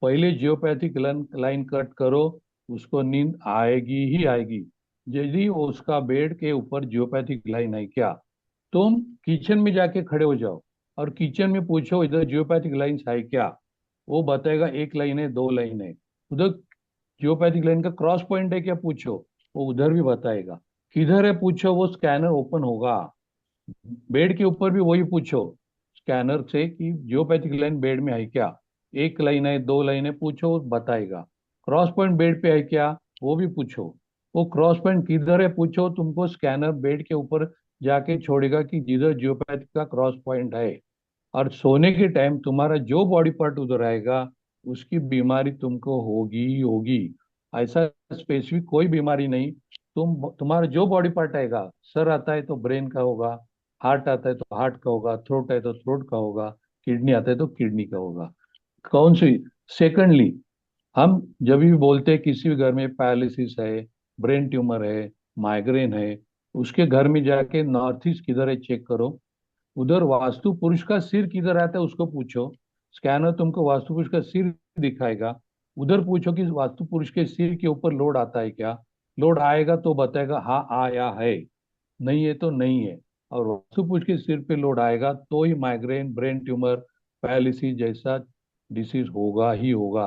पहले जियोपैथिक लाइन कट करो, उसको नींद आएगी ही आएगी। यदि उसका बेड के ऊपर जियोपैथिक लाइन है क्या, तुम किचन में जाके खड़े हो जाओ और किचन में पूछो इधर जियोपैथिक लाइन है क्या, वो बताएगा एक लाइन है, दो लाइन है। उधर जियोपैथिक लाइन का क्रॉस पॉइंट है क्या पूछो, वो उधर भी बताएगा। किधर है पूछो, वो स्कैनर ओपन होगा। बेड के ऊपर भी वही पूछो स्कैनर से कि जियोपैथिक लाइन बेड में है क्या, एक लाइन है, दो लाइन है, पूछो, वो बताएगा। क्रॉस पॉइंट बेड पे है क्या, वो भी पूछो। वो क्रॉस पॉइंट किधर है पूछो, तुमको स्कैनर बेड के ऊपर जाके छोड़ेगा कि जिधर जियोपैथिक का क्रॉस पॉइंट है। और सोने के टाइम तुम्हारा जो बॉडी पार्ट उधर आएगा उसकी बीमारी तुमको होगी ही होगी। ऐसा स्पेसिफिक कोई बीमारी नहीं, तुम्हारा जो बॉडी पार्ट आएगा, सर आता है तो ब्रेन का होगा, हार्ट आता है तो हार्ट का होगा, थ्रोट है तो थ्रोट का होगा, किडनी आता है तो किडनी का होगा। कौन सी। सेकंडली, हम जब भी बोलते हैं किसी भी घर में पैरालिसिस है, ब्रेन ट्यूमर है, माइग्रेन है, उसके घर में जाके नॉर्थ ईस्ट किधर है चेक करो, उधर वास्तु पुरुष का सिर किधर आता है उसको पूछो, स्कैनर तुमको वास्तु पुरुष का सिर दिखाएगा। उधर पूछो कि वास्तु पुरुष के सिर के ऊपर लोड आता है क्या, लोड आएगा तो बताएगा हाँ आया है, नहीं है तो नहीं है। और वास्तु पुरुष के सिर पे लोड आएगा तो ही माइग्रेन, ब्रेन ट्यूमर, पैरालिसिस जैसा डिसीज होगा ही होगा।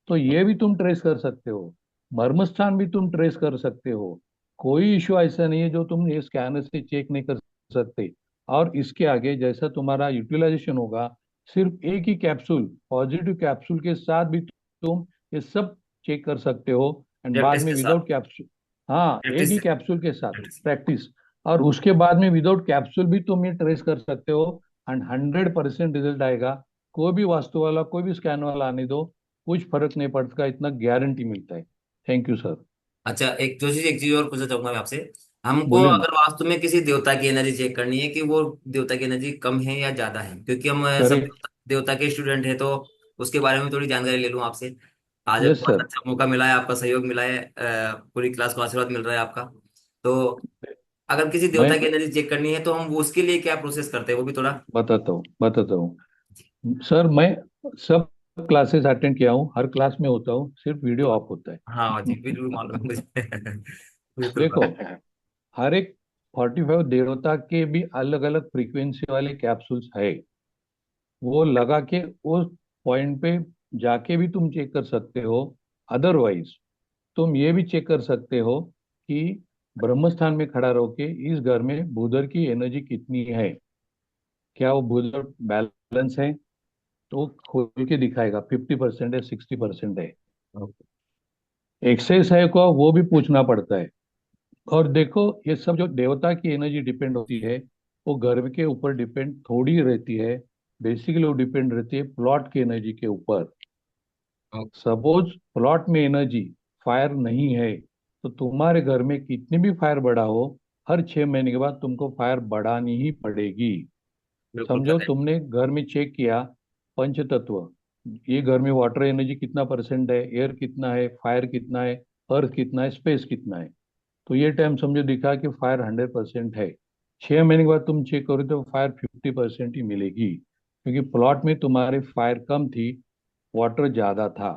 तो ये भी तुम ट्रेस कर सकते हो, मर्म स्थान भी तुम ट्रेस कर सकते हो। कोई इश्यू ऐसा नहीं है जो तुम ये स्कैनर से चेक नहीं कर सकते। और इसके आगे जैसा तुम्हारा यूटिलाइजेशन होगा, सिर्फ एक ही कैप्सूल, पॉजिटिव कैप्सूल के साथ भी तुम ये सब चेक कर सकते हो। एंड बाद प्रैक्टिस में के साथ। विदाउट कैप्सूल, हाँ एक प्रैक्टिस ही से। कैप्सूल के साथ प्रैक्टिस। प्रैक्टिस, और उसके बाद में विदाउट कैप्सूल भी तुम ये ट्रेस कर सकते हो। एंड 100% रिजल्ट आएगा। कोई भी वास्तु वाला, कोई भी स्कैन वाला आने दो, कुछ फर्क नहीं पड़ता, इतना गारंटी मिलता है। Thank you sir. अच्छा एक जोशी जी, एक चीज और पूछना चाहूंगा मैं आपसे। हमको बोलिए ना। अगर वास्तु में किसी देवता की एनर्जी चेक करनी है कि वो देवता की एनर्जी कम है या ज्यादा है, क्योंकि हम सब करेक्ट। देवता के स्टूडेंट हैं, तो उसके बारे में थोड़ी जानकारी ले लूं आपसे। आज यस बहुत सर। अच्छा मौका मिला है, आपका सहयोग मिला है, पूरी क्लास को आशीर्वाद मिल रहा है आपका। तो अगर किसी मैं देवता की एनर्जी चेक करनी है तो हम उसके लिए क्या प्रोसेस करते हैं, वो भी थोड़ा। बताता हूँ सर। मैं सब क्लासेस अटेंड किया हूँ, हर क्लास में होता हूँ, सिर्फ वीडियो ऑफ होता है। हाँ जी, बिल्कुल मालूम है मुझे। बिल्कुल देखो, मालूम। हर एक 45 देवता के भी अलग अलग फ्रीक्वेंसी वाले कैप्सूल्स है, वो लगा के उस पॉइंट पे जाके भी तुम चेक कर सकते हो। अदरवाइज तुम ये भी चेक कर सकते हो कि ब्रह्म स्थान में खड़ा रहो के इस घर में बुधर की एनर्जी कितनी है, क्या वो बुधर बैलेंस है, तो वो खोल के दिखाएगा 50% है, 60% है। एक्सेस है को वो भी पूछना पड़ता है। और देखो, ये सब जो देवता की एनर्जी डिपेंड होती है, वो घर के ऊपर डिपेंड थोड़ी रहती है। बेसिकली वो डिपेंड रहती है प्लॉट की एनर्जी के ऊपर। सपोज प्लॉट में एनर्जी फायर नहीं है, तो तुम्हारे घर में कितनी भी फायर बढ़ा हो, हर 6 महीने के बाद तुमको फायर बढ़ानी ही पड़ेगी। बिल्कुल समझो करेक्ट। तुमने घर में चेक किया पंच तत्व, ये घर में वाटर एनर्जी कितना परसेंट है, एयर कितना है, फायर कितना है, अर्थ कितना है, स्पेस कितना है। तो ये टाइम समझो दिखा कि फायर 100% है। 6 महीने के बाद तुम चेक करो तो फायर 50% ही मिलेगी, क्योंकि प्लॉट में तुम्हारे फायर कम थी, वाटर ज्यादा था।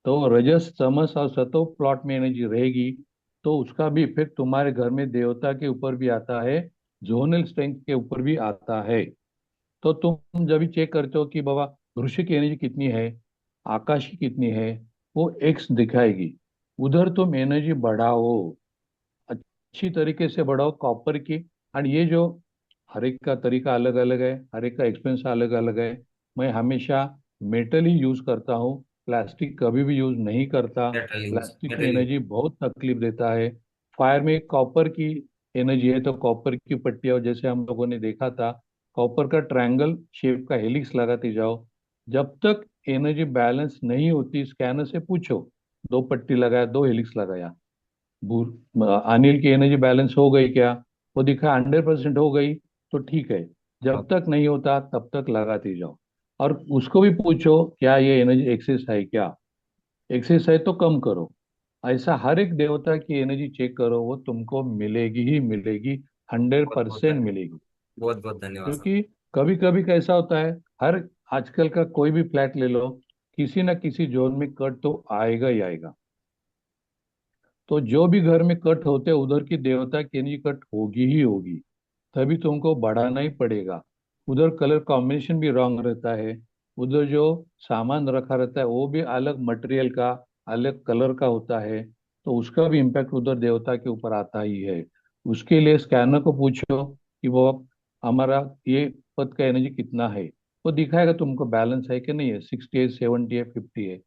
तो रजस तमस और सतो प्लॉट में एनर्जी रहेगी, तो उसका भी इफेक्ट तुम्हारे घर में देवता के ऊपर भी आता है, जोनल स्ट्रेंथ के ऊपर भी आता है। तो तुम जब भी चेक करते हो कि बाबा वृश्चिक की एनर्जी कितनी है, आकाश की कितनी है, वो एक्स दिखाएगी। उधर तुम एनर्जी बढ़ाओ, अच्छी तरीके से बढ़ाओ कॉपर की। एंड ये जो हर एक का तरीका अलग अलग है, हर एक का एक्सपेंस अलग अलग है। मैं हमेशा मेटल ही यूज करता हूँ, प्लास्टिक कभी भी यूज नहीं करता। मेटल यूज, प्लास्टिक में मेटल यूज। एनर्जी बहुत तकलीफ देता है। फायर में कॉपर की एनर्जी है, तो कॉपर की पट्टियाँ जैसे हम लोगों ने देखा था, कॉपर का ट्रायंगल शेप का हेलिक्स लगाते जाओ। जब तक एनर्जी बैलेंस नहीं होती, स्कैनर से पूछो, 2 पट्टी लगाया, 2 हेलिक्स लगाया, अनिल की एनर्जी बैलेंस हो गई क्या? वो दिखा 100% हो गई, तो ठीक है। जब तक नहीं होता तब तक लगाते जाओ। और उसको भी पूछो क्या ये एनर्जी एक्सेस है क्या, एक्सेस है तो कम करो। ऐसा हर एक देवता की एनर्जी चेक करो, वो तुमको मिलेगी ही मिलेगी, हंड्रेड बहुत बहुत परसेंट धन्यवाद। मिलेगी। बहुत बहुत धन्यवाद सर। क्योंकि कभी कभी कैसा होता है, हर आजकल का कोई भी फ्लैट ले लो, किसी ना किसी जोन में कट तो आएगा ही आएगा। तो जो भी घर में कट होते हैं उधर की देवता की एनर्जी कट होगी ही होगी, तभी तुमको बढ़ाना ही पड़ेगा। उधर कलर कॉम्बिनेशन भी रॉन्ग रहता है, उधर जो सामान रखा रहता है वो भी अलग मटेरियल का, अलग कलर का होता है, तो उसका भी इम्पैक्ट उधर देवता के ऊपर आता ही है। उसके लिए स्कैनर को पूछो कि वो हमारा ये पद का एनर्जी कितना है, वो दिखाएगा तुमको बैलेंस है कि नहीं है, 60 है, 70 है, 50 है।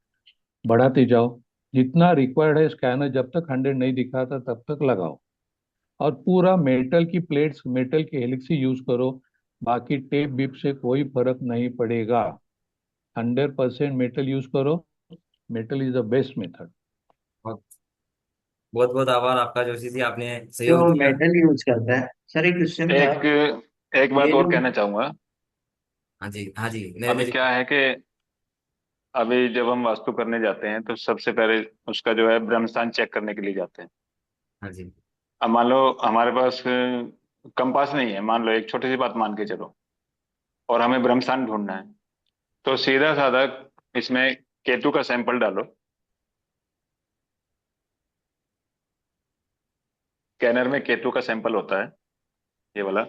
बढ़ाते जाओ, जितना रिक्वायर्ड है। स्कैनर जब तक 100 नहीं दिखाता तब तक लगाओ। और पूरा मेटल की प्लेट्स, मेटल की हेलिक्स ही यूज करो, बाकी टेप बिप से कोई फर्क नहीं पड़ेगा। 100% मेटल यूज करो, metal is the best method. बहुत बहुत बहुत आभार आपका जोशी जी, आपने सहयोग जो दिया। मेटल यूज करता है, सर एक क्वेश्चन था। एक एक बात ये और जो कहना चाहूंगा। हाँ जी, हाँ जी, अभी नरेंद्र जी। क्या है कि अभी जब हम वास्तु करने जाते हैं तो सबसे पहले उसका जो है ब्रह्मस्थान चेक करने के लिए जाते हैं। हाँ जी। अब मान लो हमारे पास कंपास नहीं है, मान लो एक छोटी सी बात मान के चलो, और हमें ब्रह्मस्थान ढूंढना है, तो सीधा साधा इसमें केतु का सैंपल डालो। स्कैनर में केतु का सैंपल होता है, ये वाला।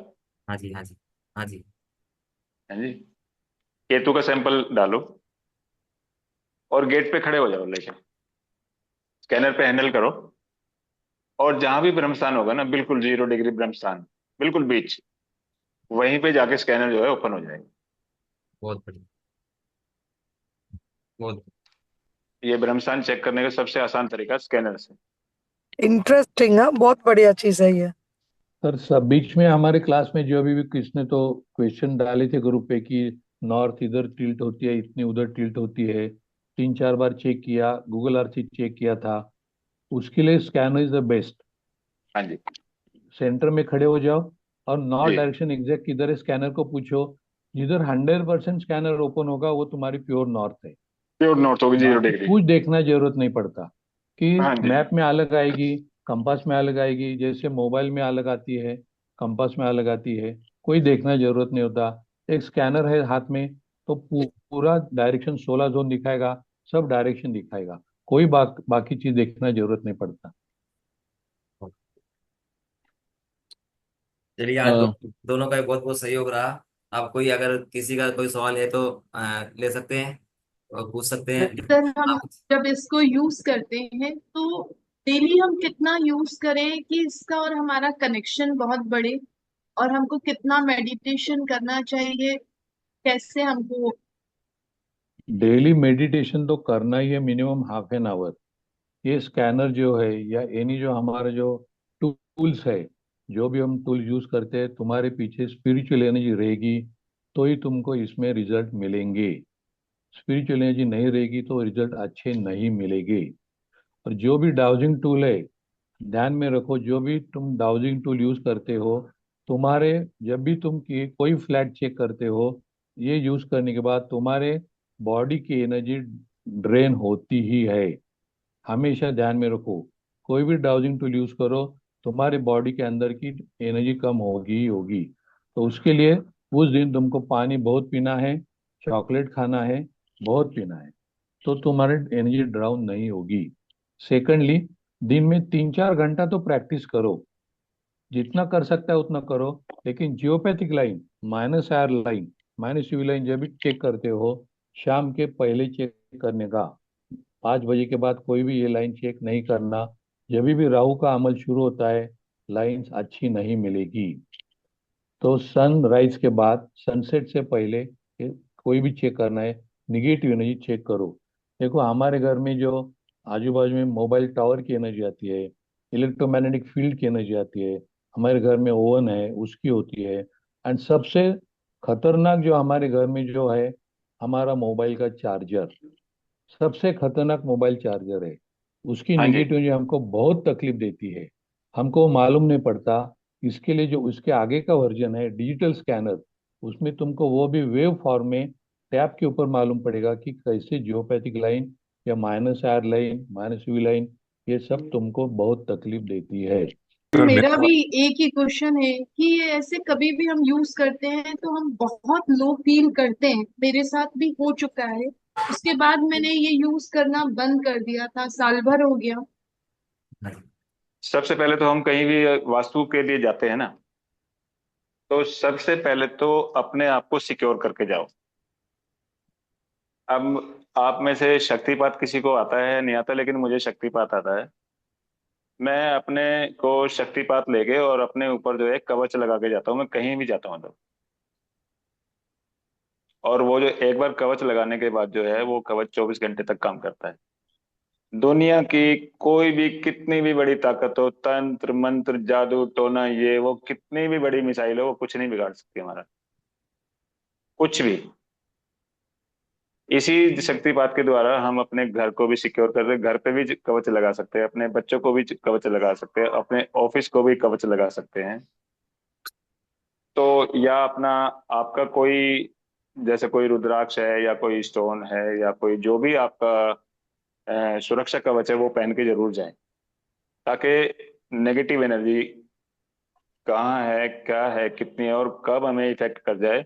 हाँ जी। हाँ जी। हाँ जी। है जी। केतु का सैंपल डालो और गेट पे खड़े हो जाओ लेके, स्कैनर पे हैंडल करो, और जहां भी ब्रह्मस्थान होगा ना, बिल्कुल 0 डिग्री ब्रह्मस्थान, बिल्कुल बीच, वहीं पे जाके स्कैनर जो है ओपन हो जाएगा। बहुत बढ़िया। बहुत। ये ब्रह्मस्थान चेक करने का सबसे आसान तरीका स्कैनर से। इंटरेस्टिंग, हाँ बहुत बढ़िया चीज है ये। सर सब बीच में हमारे क्लास में जो अभी भी किसने तो क्वेश्चन डाले थे ग्रुप पे कि नॉर्थ इधर टिल्ट होती है, इतनी उधर टिल्ट होती है, 3 4 बार चेक किया, गूगल अर्थ से चेक किया था। उसके लिए स्कैनर इज द बेस्ट। हाँ जी। सेंटर में खड़े हो जाओ और नॉर्थ जी। डायरेक्शन एग्जैक्ट किधर है, स्कैनर को पूछो। जिधर 100% स्कैनर ओपन होगा वो तुम्हारी प्योर नॉर्थ है। प्योर नॉर्थ होगी, जीरो बाकी डिग्री कुछ देखना जरूरत नहीं पड़ता कि हाँ जी। मैप में अलग आएगी, कंपास में अलग आएगी, जैसे मोबाइल में अलग आती है, कंपास में अलग आती है। कोई देखना जरूरत नहीं होता। एक स्कैनर है हाथ में, तो पूरा डायरेक्शन 16 जोन दिखाएगा, सब डायरेक्शन दिखाएगा। कोई बाकी चीज देखना जरूरत नहीं पड़ता। चलिए, आज दोनों का बहुत बहुत सहयोग रहा। आप कोई अगर किसी का कोई सवाल है तो ले सकते हैं और पूछ सकते हैं। सर हम आप। जब इसको यूज करते हैं तो डेली हम कितना यूज करें कि इसका और हमारा कनेक्शन बहुत बढ़े, और हमको कितना मेडिटेशन करना चाहिए, कैसे हमको। डेली मेडिटेशन तो करना ही है, मिनिमम ½ एन आवर। ये स्कैनर जो है या एनी जो हमारा जो टूल्स है, जो भी हम टूल यूज करते हैं, तुम्हारे पीछे स्पिरिचुअल एनर्जी रहेगी तो ही तुमको इसमें रिजल्ट मिलेंगे। स्पिरिचुअल एनर्जी नहीं रहेगी तो रिजल्ट अच्छे नहीं मिलेंगे। और जो भी डाउजिंग टूल है, ध्यान में रखो, जो भी तुम डाउजिंग टूल यूज करते हो, तुम्हारे जब भी तुम कोई फ्लैट चेक करते हो, ये यूज करने के बाद तुम्हारे बॉडी की एनर्जी ड्रेन होती ही है। हमेशा ध्यान में रखो, कोई भी डाउजिंग टूल यूज करो, तुम्हारी बॉडी के अंदर की एनर्जी कम होगी ही होगी। तो उसके लिए उस दिन तुमको पानी बहुत पीना है, चॉकलेट खाना है, बहुत पीना है, तो तुम्हारी एनर्जी डाउन नहीं होगी। सेकंडली, दिन में 3-4 घंटा तो प्रैक्टिस करो, जितना कर सकता है उतना करो। लेकिन geopathic line, minus R line, minus UV line जब भी चेक करते हो, शाम के पहले चेक करने का। 5 बजे के बाद कोई भी ये लाइन चेक नहीं करना। जब भी राहु का अमल शुरू होता है, लाइंस अच्छी नहीं मिलेगी। तो सनराइज के बाद, सनसेट से पहले कोई भी चेक करना है, निगेटिव एनर्जी चेक करो। देखो, हमारे घर में जो आजू बाजू में मोबाइल टावर की एनर्जी आती है, इलेक्ट्रोमैग्नेटिक फील्ड की एनर्जी आती है, हमारे घर में ओवन है उसकी होती है, एंड सबसे खतरनाक जो हमारे घर में जो है, हमारा मोबाइल का चार्जर सबसे खतरनाक मोबाइल चार्जर है। उसकी हाँ जी। निगेटिव एनर्जी हमको बहुत तकलीफ देती है, हमको मालूम नहीं पड़ता। इसके लिए जो उसके आगे का वर्जन है डिजिटल स्कैनर, उसमें तुमको वो भी वेव फॉर्म में टैप के ऊपर मालूम पड़ेगा कि कैसे जियोपैथिक लाइन या minus R line, minus V line, ये सब तुमको बहुत तकलीफ देती है। तो मेरा भी एक ही क्वेश्चन है कि ये ऐसे कभी भी हम यूज करते हैं तो हम बहुत लो फील करते हैं, मेरे साथ भी हो चुका है। उसके बाद मैंने ये यूज करना बंद कर दिया था, साल भर हो गया। सबसे पहले तो हम कहीं भी वास्तु के लिए जाते हैं ना, तो सबसे पहले तो अपने आप को सिक्योर करके जाओ। अब आप में से शक्तिपात किसी को आता है नहीं आता, लेकिन मुझे शक्तिपात आता है। मैं अपने को शक्तिपात लेके और अपने ऊपर जो है कवच लगा के जाता हूँ, मैं कहीं भी जाता हूँ तो। और वो जो एक बार कवच लगाने के बाद जो है, वो कवच 24 घंटे तक काम करता है। दुनिया की कोई भी कितनी भी बड़ी ताकत हो, तंत्र मंत्र जादू टोना, ये वो कितनी भी बड़ी मिसाइल हो, वो कुछ नहीं बिगाड़ सकती हमारा, कुछ भी। इसी शक्तिपात के द्वारा हम अपने घर को भी सिक्योर कर रहे हैं, घर पे भी कवच लगा सकते हैं, अपने बच्चों को भी कवच लगा सकते हैं, अपने ऑफिस को भी कवच लगा सकते हैं। तो या अपना, आपका कोई, जैसे कोई रुद्राक्ष है या कोई स्टोन है या कोई जो भी आपका सुरक्षा कवच है, वो पहन के जरूर जाएं, ताकि नेगेटिव एनर्जी कहाँ है, क्या है, कितनी है और कब हमें इफेक्ट कर जाए,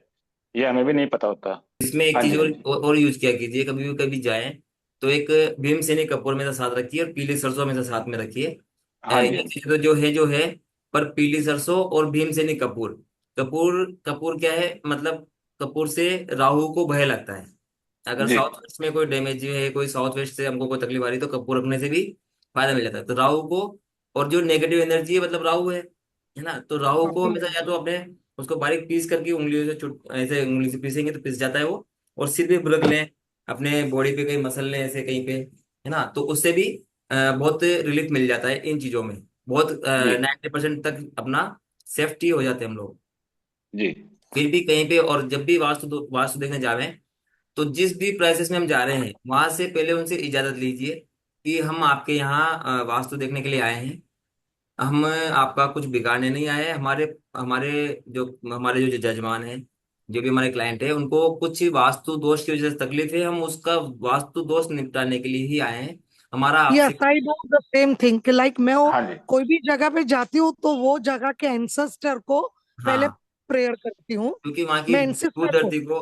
ये हमें भी नहीं पता होता। इसमें एक हाँ चीज जी, हाँ जी। और यूज किया कीजिए, कभी भी कभी जाएं तो एक भीमसेनी कपूर में साथ रखिए और पीली सरसों में साथ में रखिए। हाँ जी, ये हाँ जी। चीज़ तो जो है पर पीली सरसों और भीमसेनी कपूर। कपूर कपूर क्या है मतलब, कपूर से राहु को भय लगता है। अगर जी, साउथ वेस्ट में कोई डैमेज है, कोई साउथ वेस्ट से हमको कोई तकलीफ आ रही है, तो कपूर रखने से भी फायदा मिल जाता है। तो राहु को, और जो नेगेटिव एनर्जी है मतलब राहु है ना, तो राहु को हमेशा या तो अपने उसको बारीक पीस करके उंगलियों से ऐसे उंगली से पीसेंगे तो पिस जाता है वो। और सिर पे बुरक लें, अपने बॉडी पे कहीं मसल लें ऐसे कहीं पे, है ना, तो उससे भी बहुत रिलीफ मिल जाता है इन चीजों में। बहुत जी, 90% तक अपना सेफ्टी हो जाते हैं हम लोग। जी, फिर भी कहीं पे, और जब भी वास्तु देखने जावे, तो जिस भी प्राइसेस में हम जा रहे हैं वहां से पहले उनसे इजाजत लीजिए कि हम आपके यहाँ वास्तु देखने के लिए आए हैं, हम आपका कुछ बिगाड़ने नहीं आए हैं। हमारे हमारे जो जजमान हैं, जो भी हमारे क्लाइंट है, उनको कुछ वास्तु दोष की वजह से तकलीफ है, हम उसका वास्तु दोष निपटाने के लिए ही आए हैं। हमारा यस, आपसे, I do the same thing कि लाइक मैं हाँ जी, कोई भी जगह पे जाती हूँ तो वो जगह के एंसेस्टर को पहले हाँ, प्रेयर करती हूँ। क्योंकि वहाँ की मैं भू एंसेस्टर को, धरती को,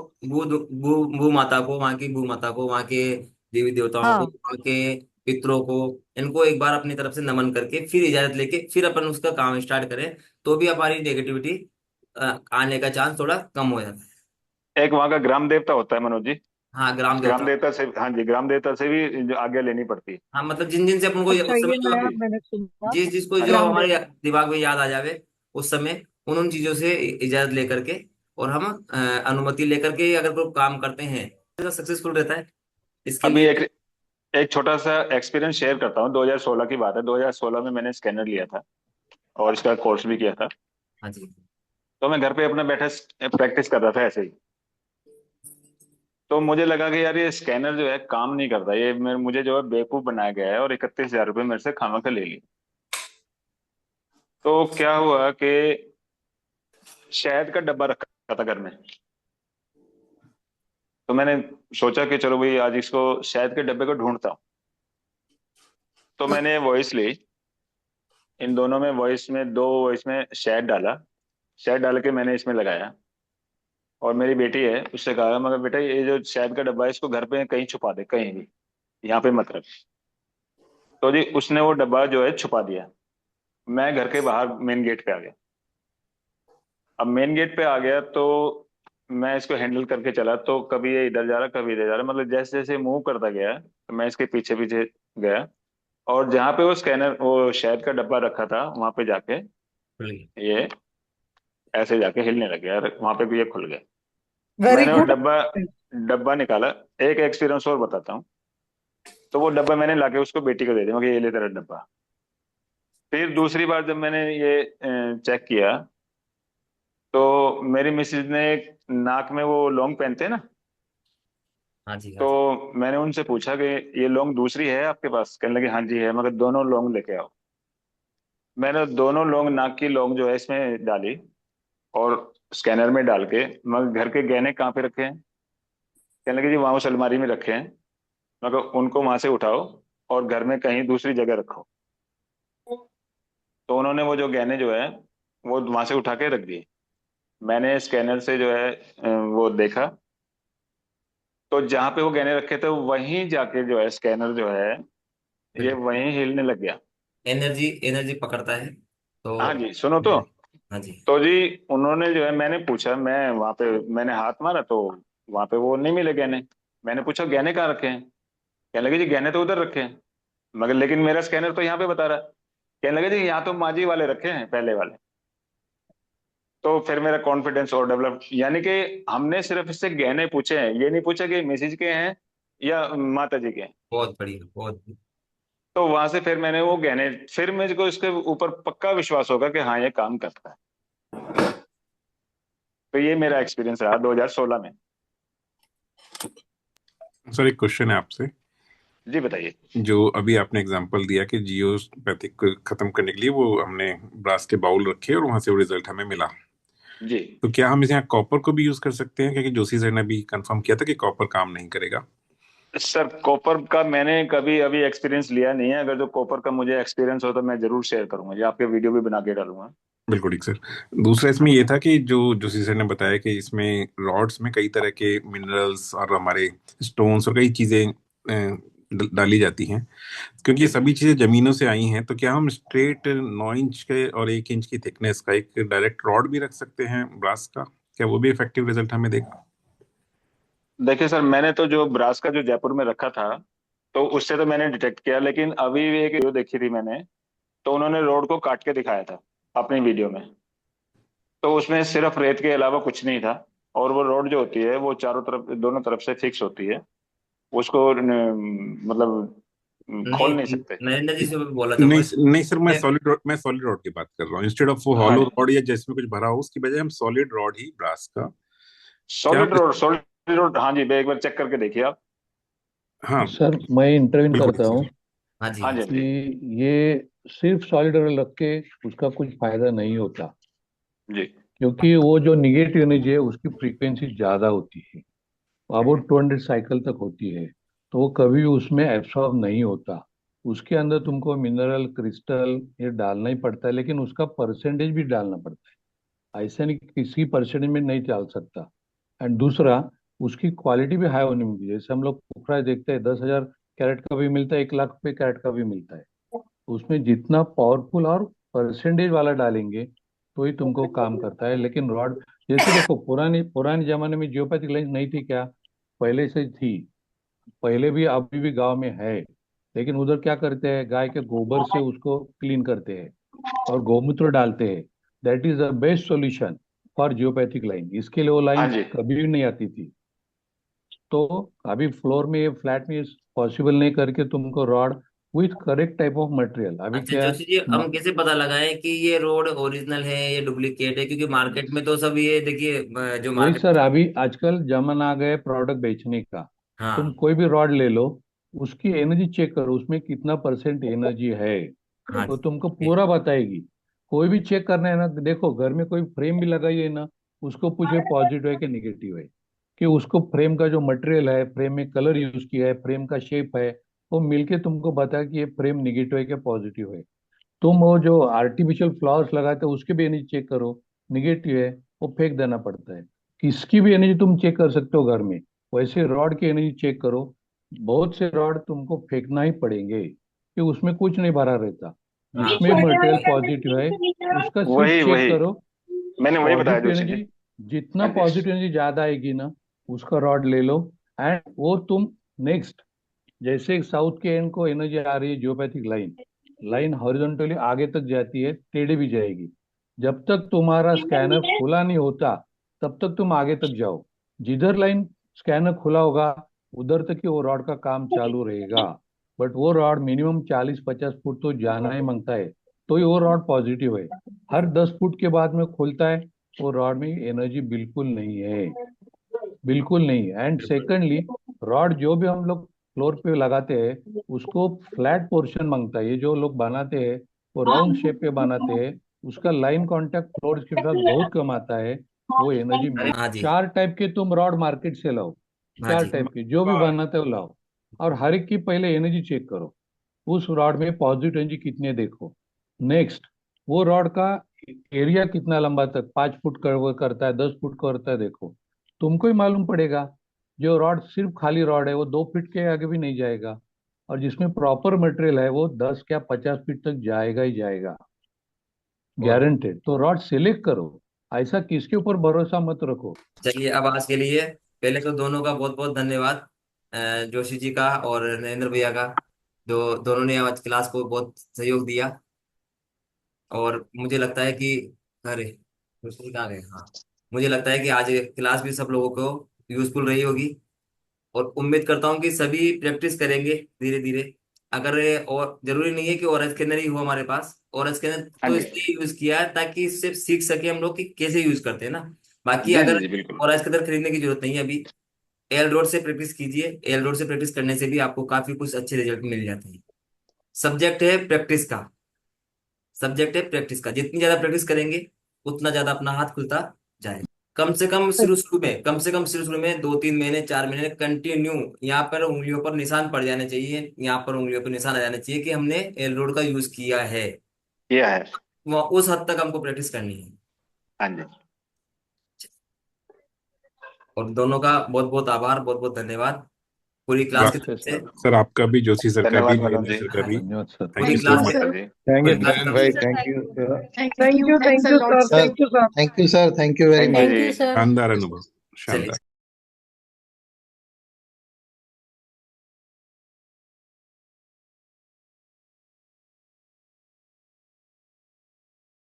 भू माता को, वहाँ की भू माता को, वहाँ के देवी देवताओं को, हाँ, वहाँ के पितरों को, इनको एक बार अपनी तरफ से नमन करके फिर इजाजत लेके फिर अपन उसका काम स्टार्ट करें, तो भी हमारी नेगेटिविटी आने का चांस थोड़ा कम हो जाता है। एक वहाँ का ग्राम देवता होता है मनोज जी। हाँ, ग्राम ग्राम देवता। देवता से, हाँ जी, ग्राम देवता से भी जो आज्ञा लेनी पड़ती है। हाँ, मतलब जिन जिन से अपन को अच्छा उस ये समय हाँ जो, नया जी, मैंने सुना। जिस जिसको हाँ जो जी, ग्राम हमारे देवता। दिमाग में याद आ जावे उस समय, उन चीजों से इजाजत लेकर के, और हम अनुमति लेकर के अगर कोई काम करते हैं तो सक्सेसफुल रहता है। इसके अभी लिए, एक एक छोटा सा एक्सपीरियंस शेयर करता हूँ। 2016 की बात है। 2016 में मैंने स्कैनर लिया था और इसका कोर्स भी किया था। हाँ जी, तो मैं घर पे अपना बैठा प्रैक्टिस कर रहा था ऐसे ही। तो मुझे लगा कि यार ये स्कैनर जो है काम नहीं करता, ये मुझे जो है बेवकूफ बनाया गया है, और 31,000 रुपये मेरे से खामा के ले लिए। तो क्या हुआ कि शहद का डब्बा रखा था घर में। तो मैंने सोचा कि चलो भाई आज इसको शहद के डब्बे को ढूंढता हूँ। तो मैंने वॉइस ली, इन दोनों में वॉइस में, दो वॉइस में शहद डाला। शहद डाल के मैंने इसमें लगाया, और मेरी बेटी है, उससे कहा मगर बेटा ये जो शहद का डब्बा है इसको घर पे कहीं छुपा दे, कहीं भी, यहाँ पे मत रख। तो जी उसने वो डब्बा जो है छुपा दिया। मैं घर के बाहर मेन गेट पे आ गया। अब मेन गेट पे आ गया तो मैं इसको हैंडल करके चला, तो कभी ये इधर जा रहा, कभी इधर जा रहा, मतलब जैसे जैसे मूव करता गया तो मैं इसके पीछे पीछे गया। और जहाँ पे वो स्कैनर, वो शहद का डब्बा रखा था, वहां पे जाके खुल गया। ये ऐसे जाके हिलने लग गया, और वहां पे भी ये खुल गया। वेरी मैंने वो गुड। डब्बा डब्बा निकाला। एक एक्सपीरियंस और बताता हूँ। तो वो डब्बा मैंने लाके उसको बेटी को दे दिया, मगर ये ले तेरा डब्बा। फिर दूसरी बार जब मैंने ये चेक किया, तो मेरी मिसेज ने नाक में वो लौंग पहनते हैं ना, हाँ जी, हाँ जी। तो मैंने उनसे पूछा कि ये लौंग दूसरी है आपके पास? कहने लगे हाँ जी है, मगर दोनों लौंग लेके आओ। मैंने दोनों लौंग, नाक की लौंग जो है इसमें डाली, और स्कैनर में डाल के, मगर घर के गहने कहाँ पे रखे हैं? कहने लगे जी वहां उस अलमारी में रखे हैं, मगर उनको वहां से उठाओ और घर में कहीं दूसरी जगह रखो। तो उन्होंने वो जो गहने जो है वो वहां से उठा के रख दिए। मैंने स्कैनर से जो है वो देखा, तो जहां पे वो गहने रखे थे वहीं जाके जो है स्कैनर जो है ये बिल्कुल। वहीं हिलने लग गया। एनर्जी एनर्जी पकड़ता है तो। हाँ जी, सुनो तो। हाँ जी। तो जी उन्होंने जो है, मैंने पूछा, मैं वहां पे मैंने हाथ मारा तो वहां पे वो नहीं मिले गहने। मैंने पूछा गहने कहाँ रखे हैं? कहने लगे जी गहने तो उधर रखे हैं, मगर लेकिन मेरा स्कैनर तो यहाँ पे बता रहा है। कहने लगे जी यहाँ तो माजी वाले रखे हैं, पहले वाले। तो फिर मेरा कॉन्फिडेंस और डेवलप, यानी कि हमने सिर्फ इससे गहने पूछे हैं, ये नहीं पूछा कि मिसेज के हैं या माता जी के हैं। बहुत बढ़िया, बहुत। तो वहां से फिर मैंने वो गहने, फिर मुझको इसके ऊपर पक्का विश्वास होगा कि हाँ ये काम करता है। तो ये मेरा एक्सपीरियंस रहा 2016 में। सर एक क्वेश्चन है आपसे। जी बताइए। जो अभी आपने एग्जांपल दिया कि जियोपैथिक को खत्म करने के लिए वो हमने ब्रास के बाउल रखे और वहां से वो रिजल्ट हमें मिला, जी तो क्या हम इसे यहाँ कॉपर को भी यूज कर सकते हैं? क्योंकि जोशी सर ने भी कंफर्म किया था कि कॉपर काम नहीं करेगा। सर, कॉपर का मैंने कभी अभी एक्सपीरियंस लिया नहीं है। अगर जो कॉपर का मुझे एक्सपीरियंस हो तो मैं जरूर शेयर करूंगा, या आपके वीडियो भी बना के डालूंगा। बिल्कुल ठीक सर। दूसरा इसमें ये था कि जो जोशी सर ने बताया कि इसमें रॉड्स में कई तरह के मिनरल्स और हमारे स्टोन्स और कई चीजें डाली जाती हैं, क्योंकि ये जी सभी चीजें जमीनों से आई हैं। तो क्या हम स्ट्रेट 9 इंच के और 1 इंच की थिकनेस का एक डायरेक्ट रॉड भी रख सकते हैं ब्रास का? क्या वो भी इफेक्टिव रिजल्ट हमें देगा? देखिए सर, मैंने तो जो ब्रास का जो जयपुर में रखा था, तो उससे तो मैंने डिटेक्ट किया, लेकिन अभी एक वीडियो देखी थी मैंने, तो उन्होंने रोड को काट के दिखाया था अपनी वीडियो में। तो उसमें सिर्फ रेत के अलावा कुछ नहीं था। और वो रोड जो होती है वो चारों तरफ, दोनों तरफ से फिक्स होती है। उसको मतलब खोल नहीं नहीं, सकते। नरेंद्र जी से भी बोला नहीं चाहूंगा। नहीं सर, मैं सॉलिड रॉड की बात कर रहा हूँ। इंस्टेड ऑफ वो हाँ हॉलो जी, रॉड या जिसमें कुछ भरा हो, उसकी बजाय हम सॉलिड रॉड ही ब्रास का, क्या सॉलिड हम रोड, सॉलिड रोड, हाँ जी, एक बार चेक करके देखिए आप। हाँ सर मैं इंटरव्यू बिल्कुल करता ठीक हूँ सर। हाँ जी, हाँ हाँ जी, हाँ जी। जी, कि ये सिर्फ सॉलिड रख के उसका कुछ फायदा नहीं होता, जी क्योंकि वो जो निगेटिव एनर्जी है उसकी फ्रीक्वेंसी ज्यादा होती है, अबाउट 200 साइकिल तक होती है। तो वो कभी उसमें एब्सॉर्ब नहीं होता। उसके अंदर तुमको मिनरल क्रिस्टल ये डालना ही पड़ता है, लेकिन उसका परसेंटेज भी डालना पड़ता है। ऐसा नहीं कि किसी परसेंटेज में नहीं डाल सकता। एंड दूसरा, उसकी क्वालिटी भी हाई होनी चाहिए। जैसे हम लोग पुखराज देखते हैं, 10,000 कैरेट का भी मिलता है, 1 लाख रुपए कैरेट का भी मिलता है। उसमें जितना पावरफुल और परसेंटेज वाला डालेंगे तो ही तुमको काम करता है। लेकिन रॉड, जैसे देखो, पुराने पुराने जमाने में जियोपैथिक लेंस नहीं थी क्या? पहले से थी। पहले भी, अभी भी गांव में है। लेकिन उधर क्या करते हैं, गाय के गोबर से उसको क्लीन करते हैं और गौमूत्र डालते हैं। That is the best solution for geopathic line. इसके लिए वो हाँ लाइन जी। कभी भी नहीं आती थी। तो अभी फ्लोर में, फ्लैट में पॉसिबल नहीं करके तुमको rod with correct type of material, अभी अच्छा क्या है, जोशी जी, हम कैसे पता लगाएं कि ये रोड ओरिजिनल है या डुप्लीकेट है? क्योंकि मार्केट में तो सब ये देखिए, जो वही मार्केट। सर, अभी आजकल जमाना आ गया प्रोडक्ट बेचने का। तुम हाँ, कोई भी रॉड ले लो, उसकी एनर्जी चेक करो, उसमें कितना परसेंट एनर्जी है, हाँ तो तुमको जी। पूरा बताएगी। कोई भी चेक करना है ना, देखो घर में कोई फ्रेम भी लगाइए ना, उसको पूछे पॉजिटिव है कि निगेटिव है। कि उसको फ्रेम का जो मटेरियल है, फ्रेम में कलर यूज किया है, फ्रेम का शेप है, वो मिलके तुमको बताया कि ये फ्रेम निगेटिव है क्या पॉजिटिव है। तुम वो जो आर्टिफिशियल फ्लावर्स लगाते हो उसकी भी एनर्जी चेक करो, निगेटिव है वो फेंक देना पड़ता है। किसकी भी एनर्जी तुम चेक कर सकते हो घर में, वैसे रॉड की एनर्जी चेक करो। बहुत से रॉड तुमको फेंकना ही पड़ेंगे कि उसमें कुछ नहीं भरा रहता। हाँ जिसमें मटेरियल पॉजिटिव है उसका सिर्फ वही चेक वही करो। मैंने वही बताया पॉजिटिव जोशी जी। एनर्जी, जितना हाँ जी। पॉजिटिव एनर्जी ज्यादा आएगी ना, उसका रॉड ले लो। एंड वो तुम नेक्स्ट, जैसे साउथ के एंड को एनर्जी आ रही है जियोपैथिक लाइन, लाइन हॉरिजॉन्टली आगे तक जाती है, टेढ़े भी जाएगी। जब तक तुम्हारा स्कैनर खुला नहीं होता तब तक तुम आगे तक जाओ। जिधर लाइन स्कैनर खुला होगा उधर तक ही वो रॉड का काम चालू रहेगा। बट वो रॉड मिनिमम 40-50 फुट तो जाना ही मांगता है, तो ही वो रॉड पॉजिटिव है। हर 10 फुट के बाद में खुलता है, वो रॉड में एनर्जी बिल्कुल नहीं है, बिल्कुल नहीं। एंड सेकंडली, रॉड जो भी हम लोग फ्लोर पे लगाते हैं उसको फ्लैट पोर्शन मांगता है। ये जो लोग बनाते हैं वो राउंड शेप पे बनाते हैं, उसका लाइन कांटेक्ट फ्लोर के साथ बहुत कम आता है, वो एनर्जी अरे मिल। हाँ जी। 4 टाइप के तुम रॉड मार्केट से लाओ, हाँ चार जी। टाइप के जो भी बनाते हो लाओ, और हर एक की पहले एनर्जी चेक करो, उस रॉड में पॉजिटिव एनर्जी कितने देखो। नेक्स्ट, वो रॉड का एरिया कितना लंबा तक 5 फुट कवर करता है, 10 फुट करता है देखो, तुमको ही मालूम पड़ेगा। जो रॉड सिर्फ खाली रॉड है वो 2 फीट के आगे भी नहीं जाएगा, और जिसमें प्रॉपर मटेरियल है वो 10 या 50 फीट तक जाएगा ही जाएगा, और गारंटेड। तो रॉड सिलेक्ट करो, ऐसा किसके ऊपर भरोसा मत रखो। चलिए, अब आज के लिए पहले तो दोनों का बहुत बहुत धन्यवाद, जोशी जी का और नरेंद्र भैया का, जो दोनों ने आज क्लास को बहुत सहयोग दिया। और मुझे लगता है कि, अरे जोशी जी कहाँ गए, हाँ, मुझे लगता है कि आज क्लास भी सब लोगों को यूजफुल रही होगी। और उम्मीद करता हूँ कि सभी प्रैक्टिस करेंगे धीरे धीरे। अगर, और जरूरी नहीं है कि ओरल स्कैनर ही हो हमारे पास, ओरल स्कैनर हाँ तो जी। इसलिए यूज किया है ताकि इससे सीख सके हम लोग कि कैसे यूज करते हैं ना। बाकी जी अगर जी जी बिल्कुल। ओरल स्कैनर खरीदने की जरूरत नहीं है अभी, एल रोड से प्रैक्टिस कीजिए। एल रोड से प्रैक्टिस करने से भी आपको काफी कुछ अच्छे रिजल्ट मिल जाते हैं। सब्जेक्ट है प्रैक्टिस का, सब्जेक्ट है प्रैक्टिस का, जितनी ज्यादा प्रैक्टिस करेंगे उतना ज्यादा अपना हाथ खुलता जाएगा। कम से कम शुरू शुरू में, कम से कम शुरू शुरू में 2-3 महीने 4 महीने कंटिन्यू यहाँ पर उंगलियों पर निशान पड़ जाने चाहिए, यहाँ पर उंगलियों पर निशान आ जाने चाहिए कि हमने एल रोड का यूज किया है। किया है। उस हद तक हमको प्रैक्टिस करनी है। हाँ जी। और दोनों का बहुत बहुत आभार, बहुत बहुत धन्यवाद पूरी सर क्लास की तरफ से। सर आपका भी, जोशी सर का भी, धन्यवाद मैडम नरेंद्र जी। सर का भी, धन्यवाद सर। थैंक पूरी यू क्लास सो के, much. Sir ji. Thank you पूरी क्लास की नरेंद्र तरफ भाई, से। Thank you Thank thank you. You, Thanks thank a you lot, sir, sir. Thank you sir. Thank you sir, thank you very thank you much. Thank ji. You sir. शानदार अनुभव, चलिए, शानदार।